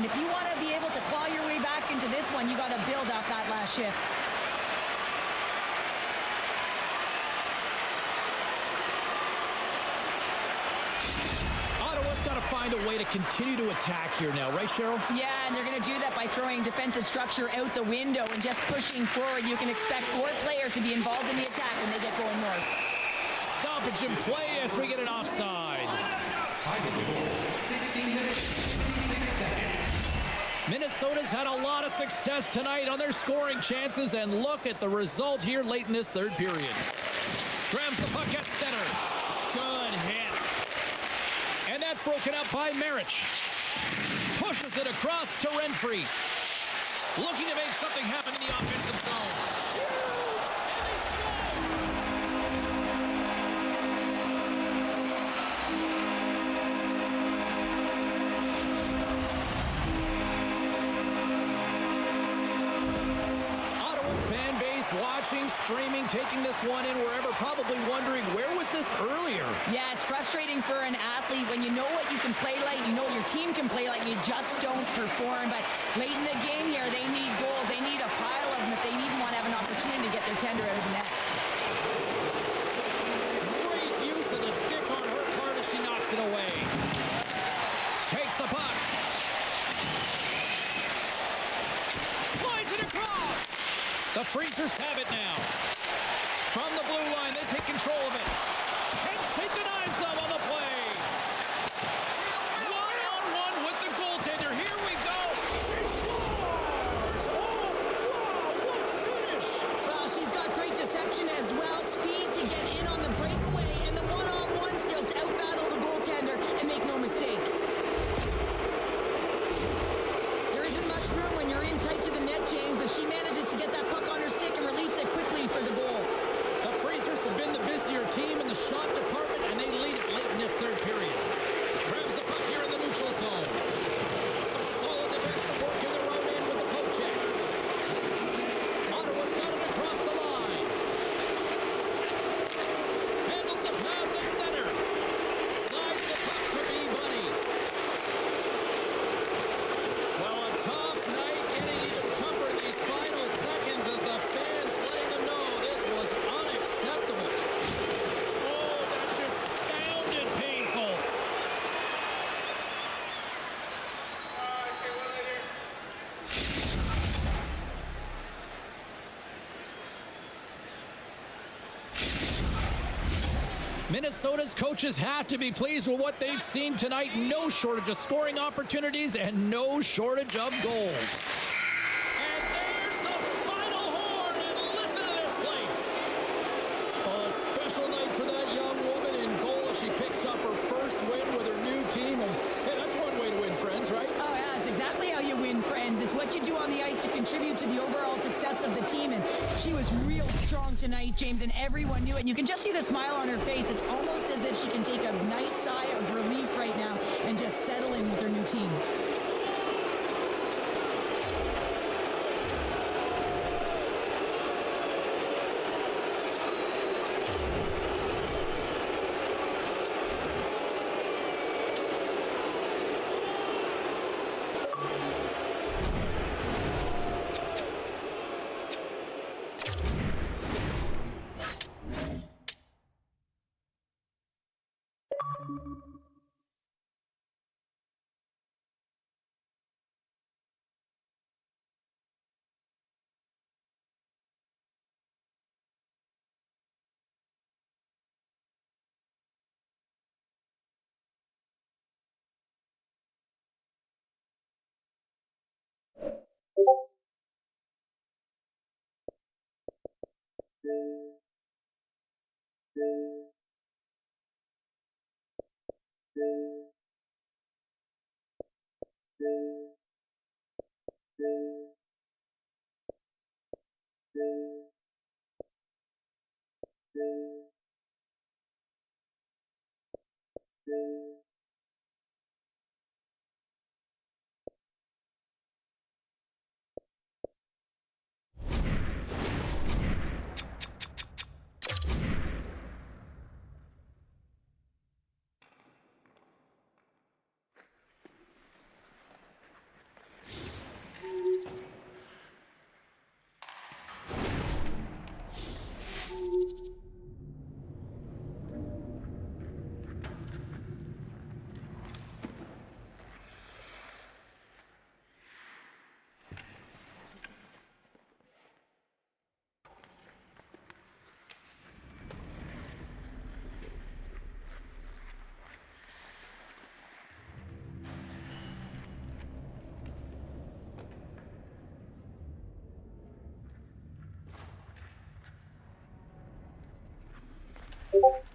S2: And if you want to be able to claw your way back into this one, you got to build off that last shift.
S1: Got to find a way to continue to attack here now, right, Cheryl?
S2: Yeah, and they're going to do that by throwing defensive structure out the window and just pushing forward. You can expect 4 players to be involved in the attack when they get going north.
S1: Stoppage in play as we get an offside. Minnesota's had a lot of success tonight on their scoring chances, and look at the result here late in this third period. Grabs the puck at center. Good hit. And that's broken up by Marich. Pushes it across to Renfrey. Looking to make something happen in the offensive zone. Huge! And they score! Ottawa's fan base watching, streaming, taking this one in wherever, probably wondering, where was this earlier?
S2: Yeah, it's frustrating for an athlete when you know what you can play like, you know what your team can play like, you just don't perform. But late in the game here, they need goals. They need a pile of them if they even want to have an opportunity to get their tender out of the net.
S1: Great use of the stick on her part as she knocks it away. Takes the puck. Slides it across. The Freezers have it now. From the blue line, they take control of it. And she denies them on the play. One-on-one with the goaltender. Here we go. She scores! Oh, wow, what finish!
S2: Well, she's got great deception as well. Speed to get in on the breakaway and the one-on-one skills to outbattle the goaltender and make no mistake. There isn't much room when you're in tight to the net, James, but she manages to get that puck on her stick and release it quickly for the goal.
S1: The Freezers have been the busier team in the shot department, and they lead it late in this third period. Grabs the puck here in the neutral zone. Some solid defensive work in their own end with the poke check. Ottawa's got it across the line. Handles the pass at center. Slides the puck to B. Bunny. Well, a tough night, getting even tougher these final seconds as the fans letting them know this was unacceptable. Oh, that just sounded painful. Minnesota's coaches have to be pleased with what they've seen tonight. No shortage of scoring opportunities and no shortage of goals. And there's the final horn, and listen to this place. A special night for that young woman in goal as she picks up her first win with her new team. And hey, that's one way to win, friends, right?
S2: Oh, yeah, it's exactly how you win, friends. It's what you do on the ice to contribute to the overall success of the team. And she was real strong tonight, James, and everyone knew it. And you can just see the smile on her face. It's almost as if she can take a nice sigh of relief right now and just settle in with her new team.
S3: you.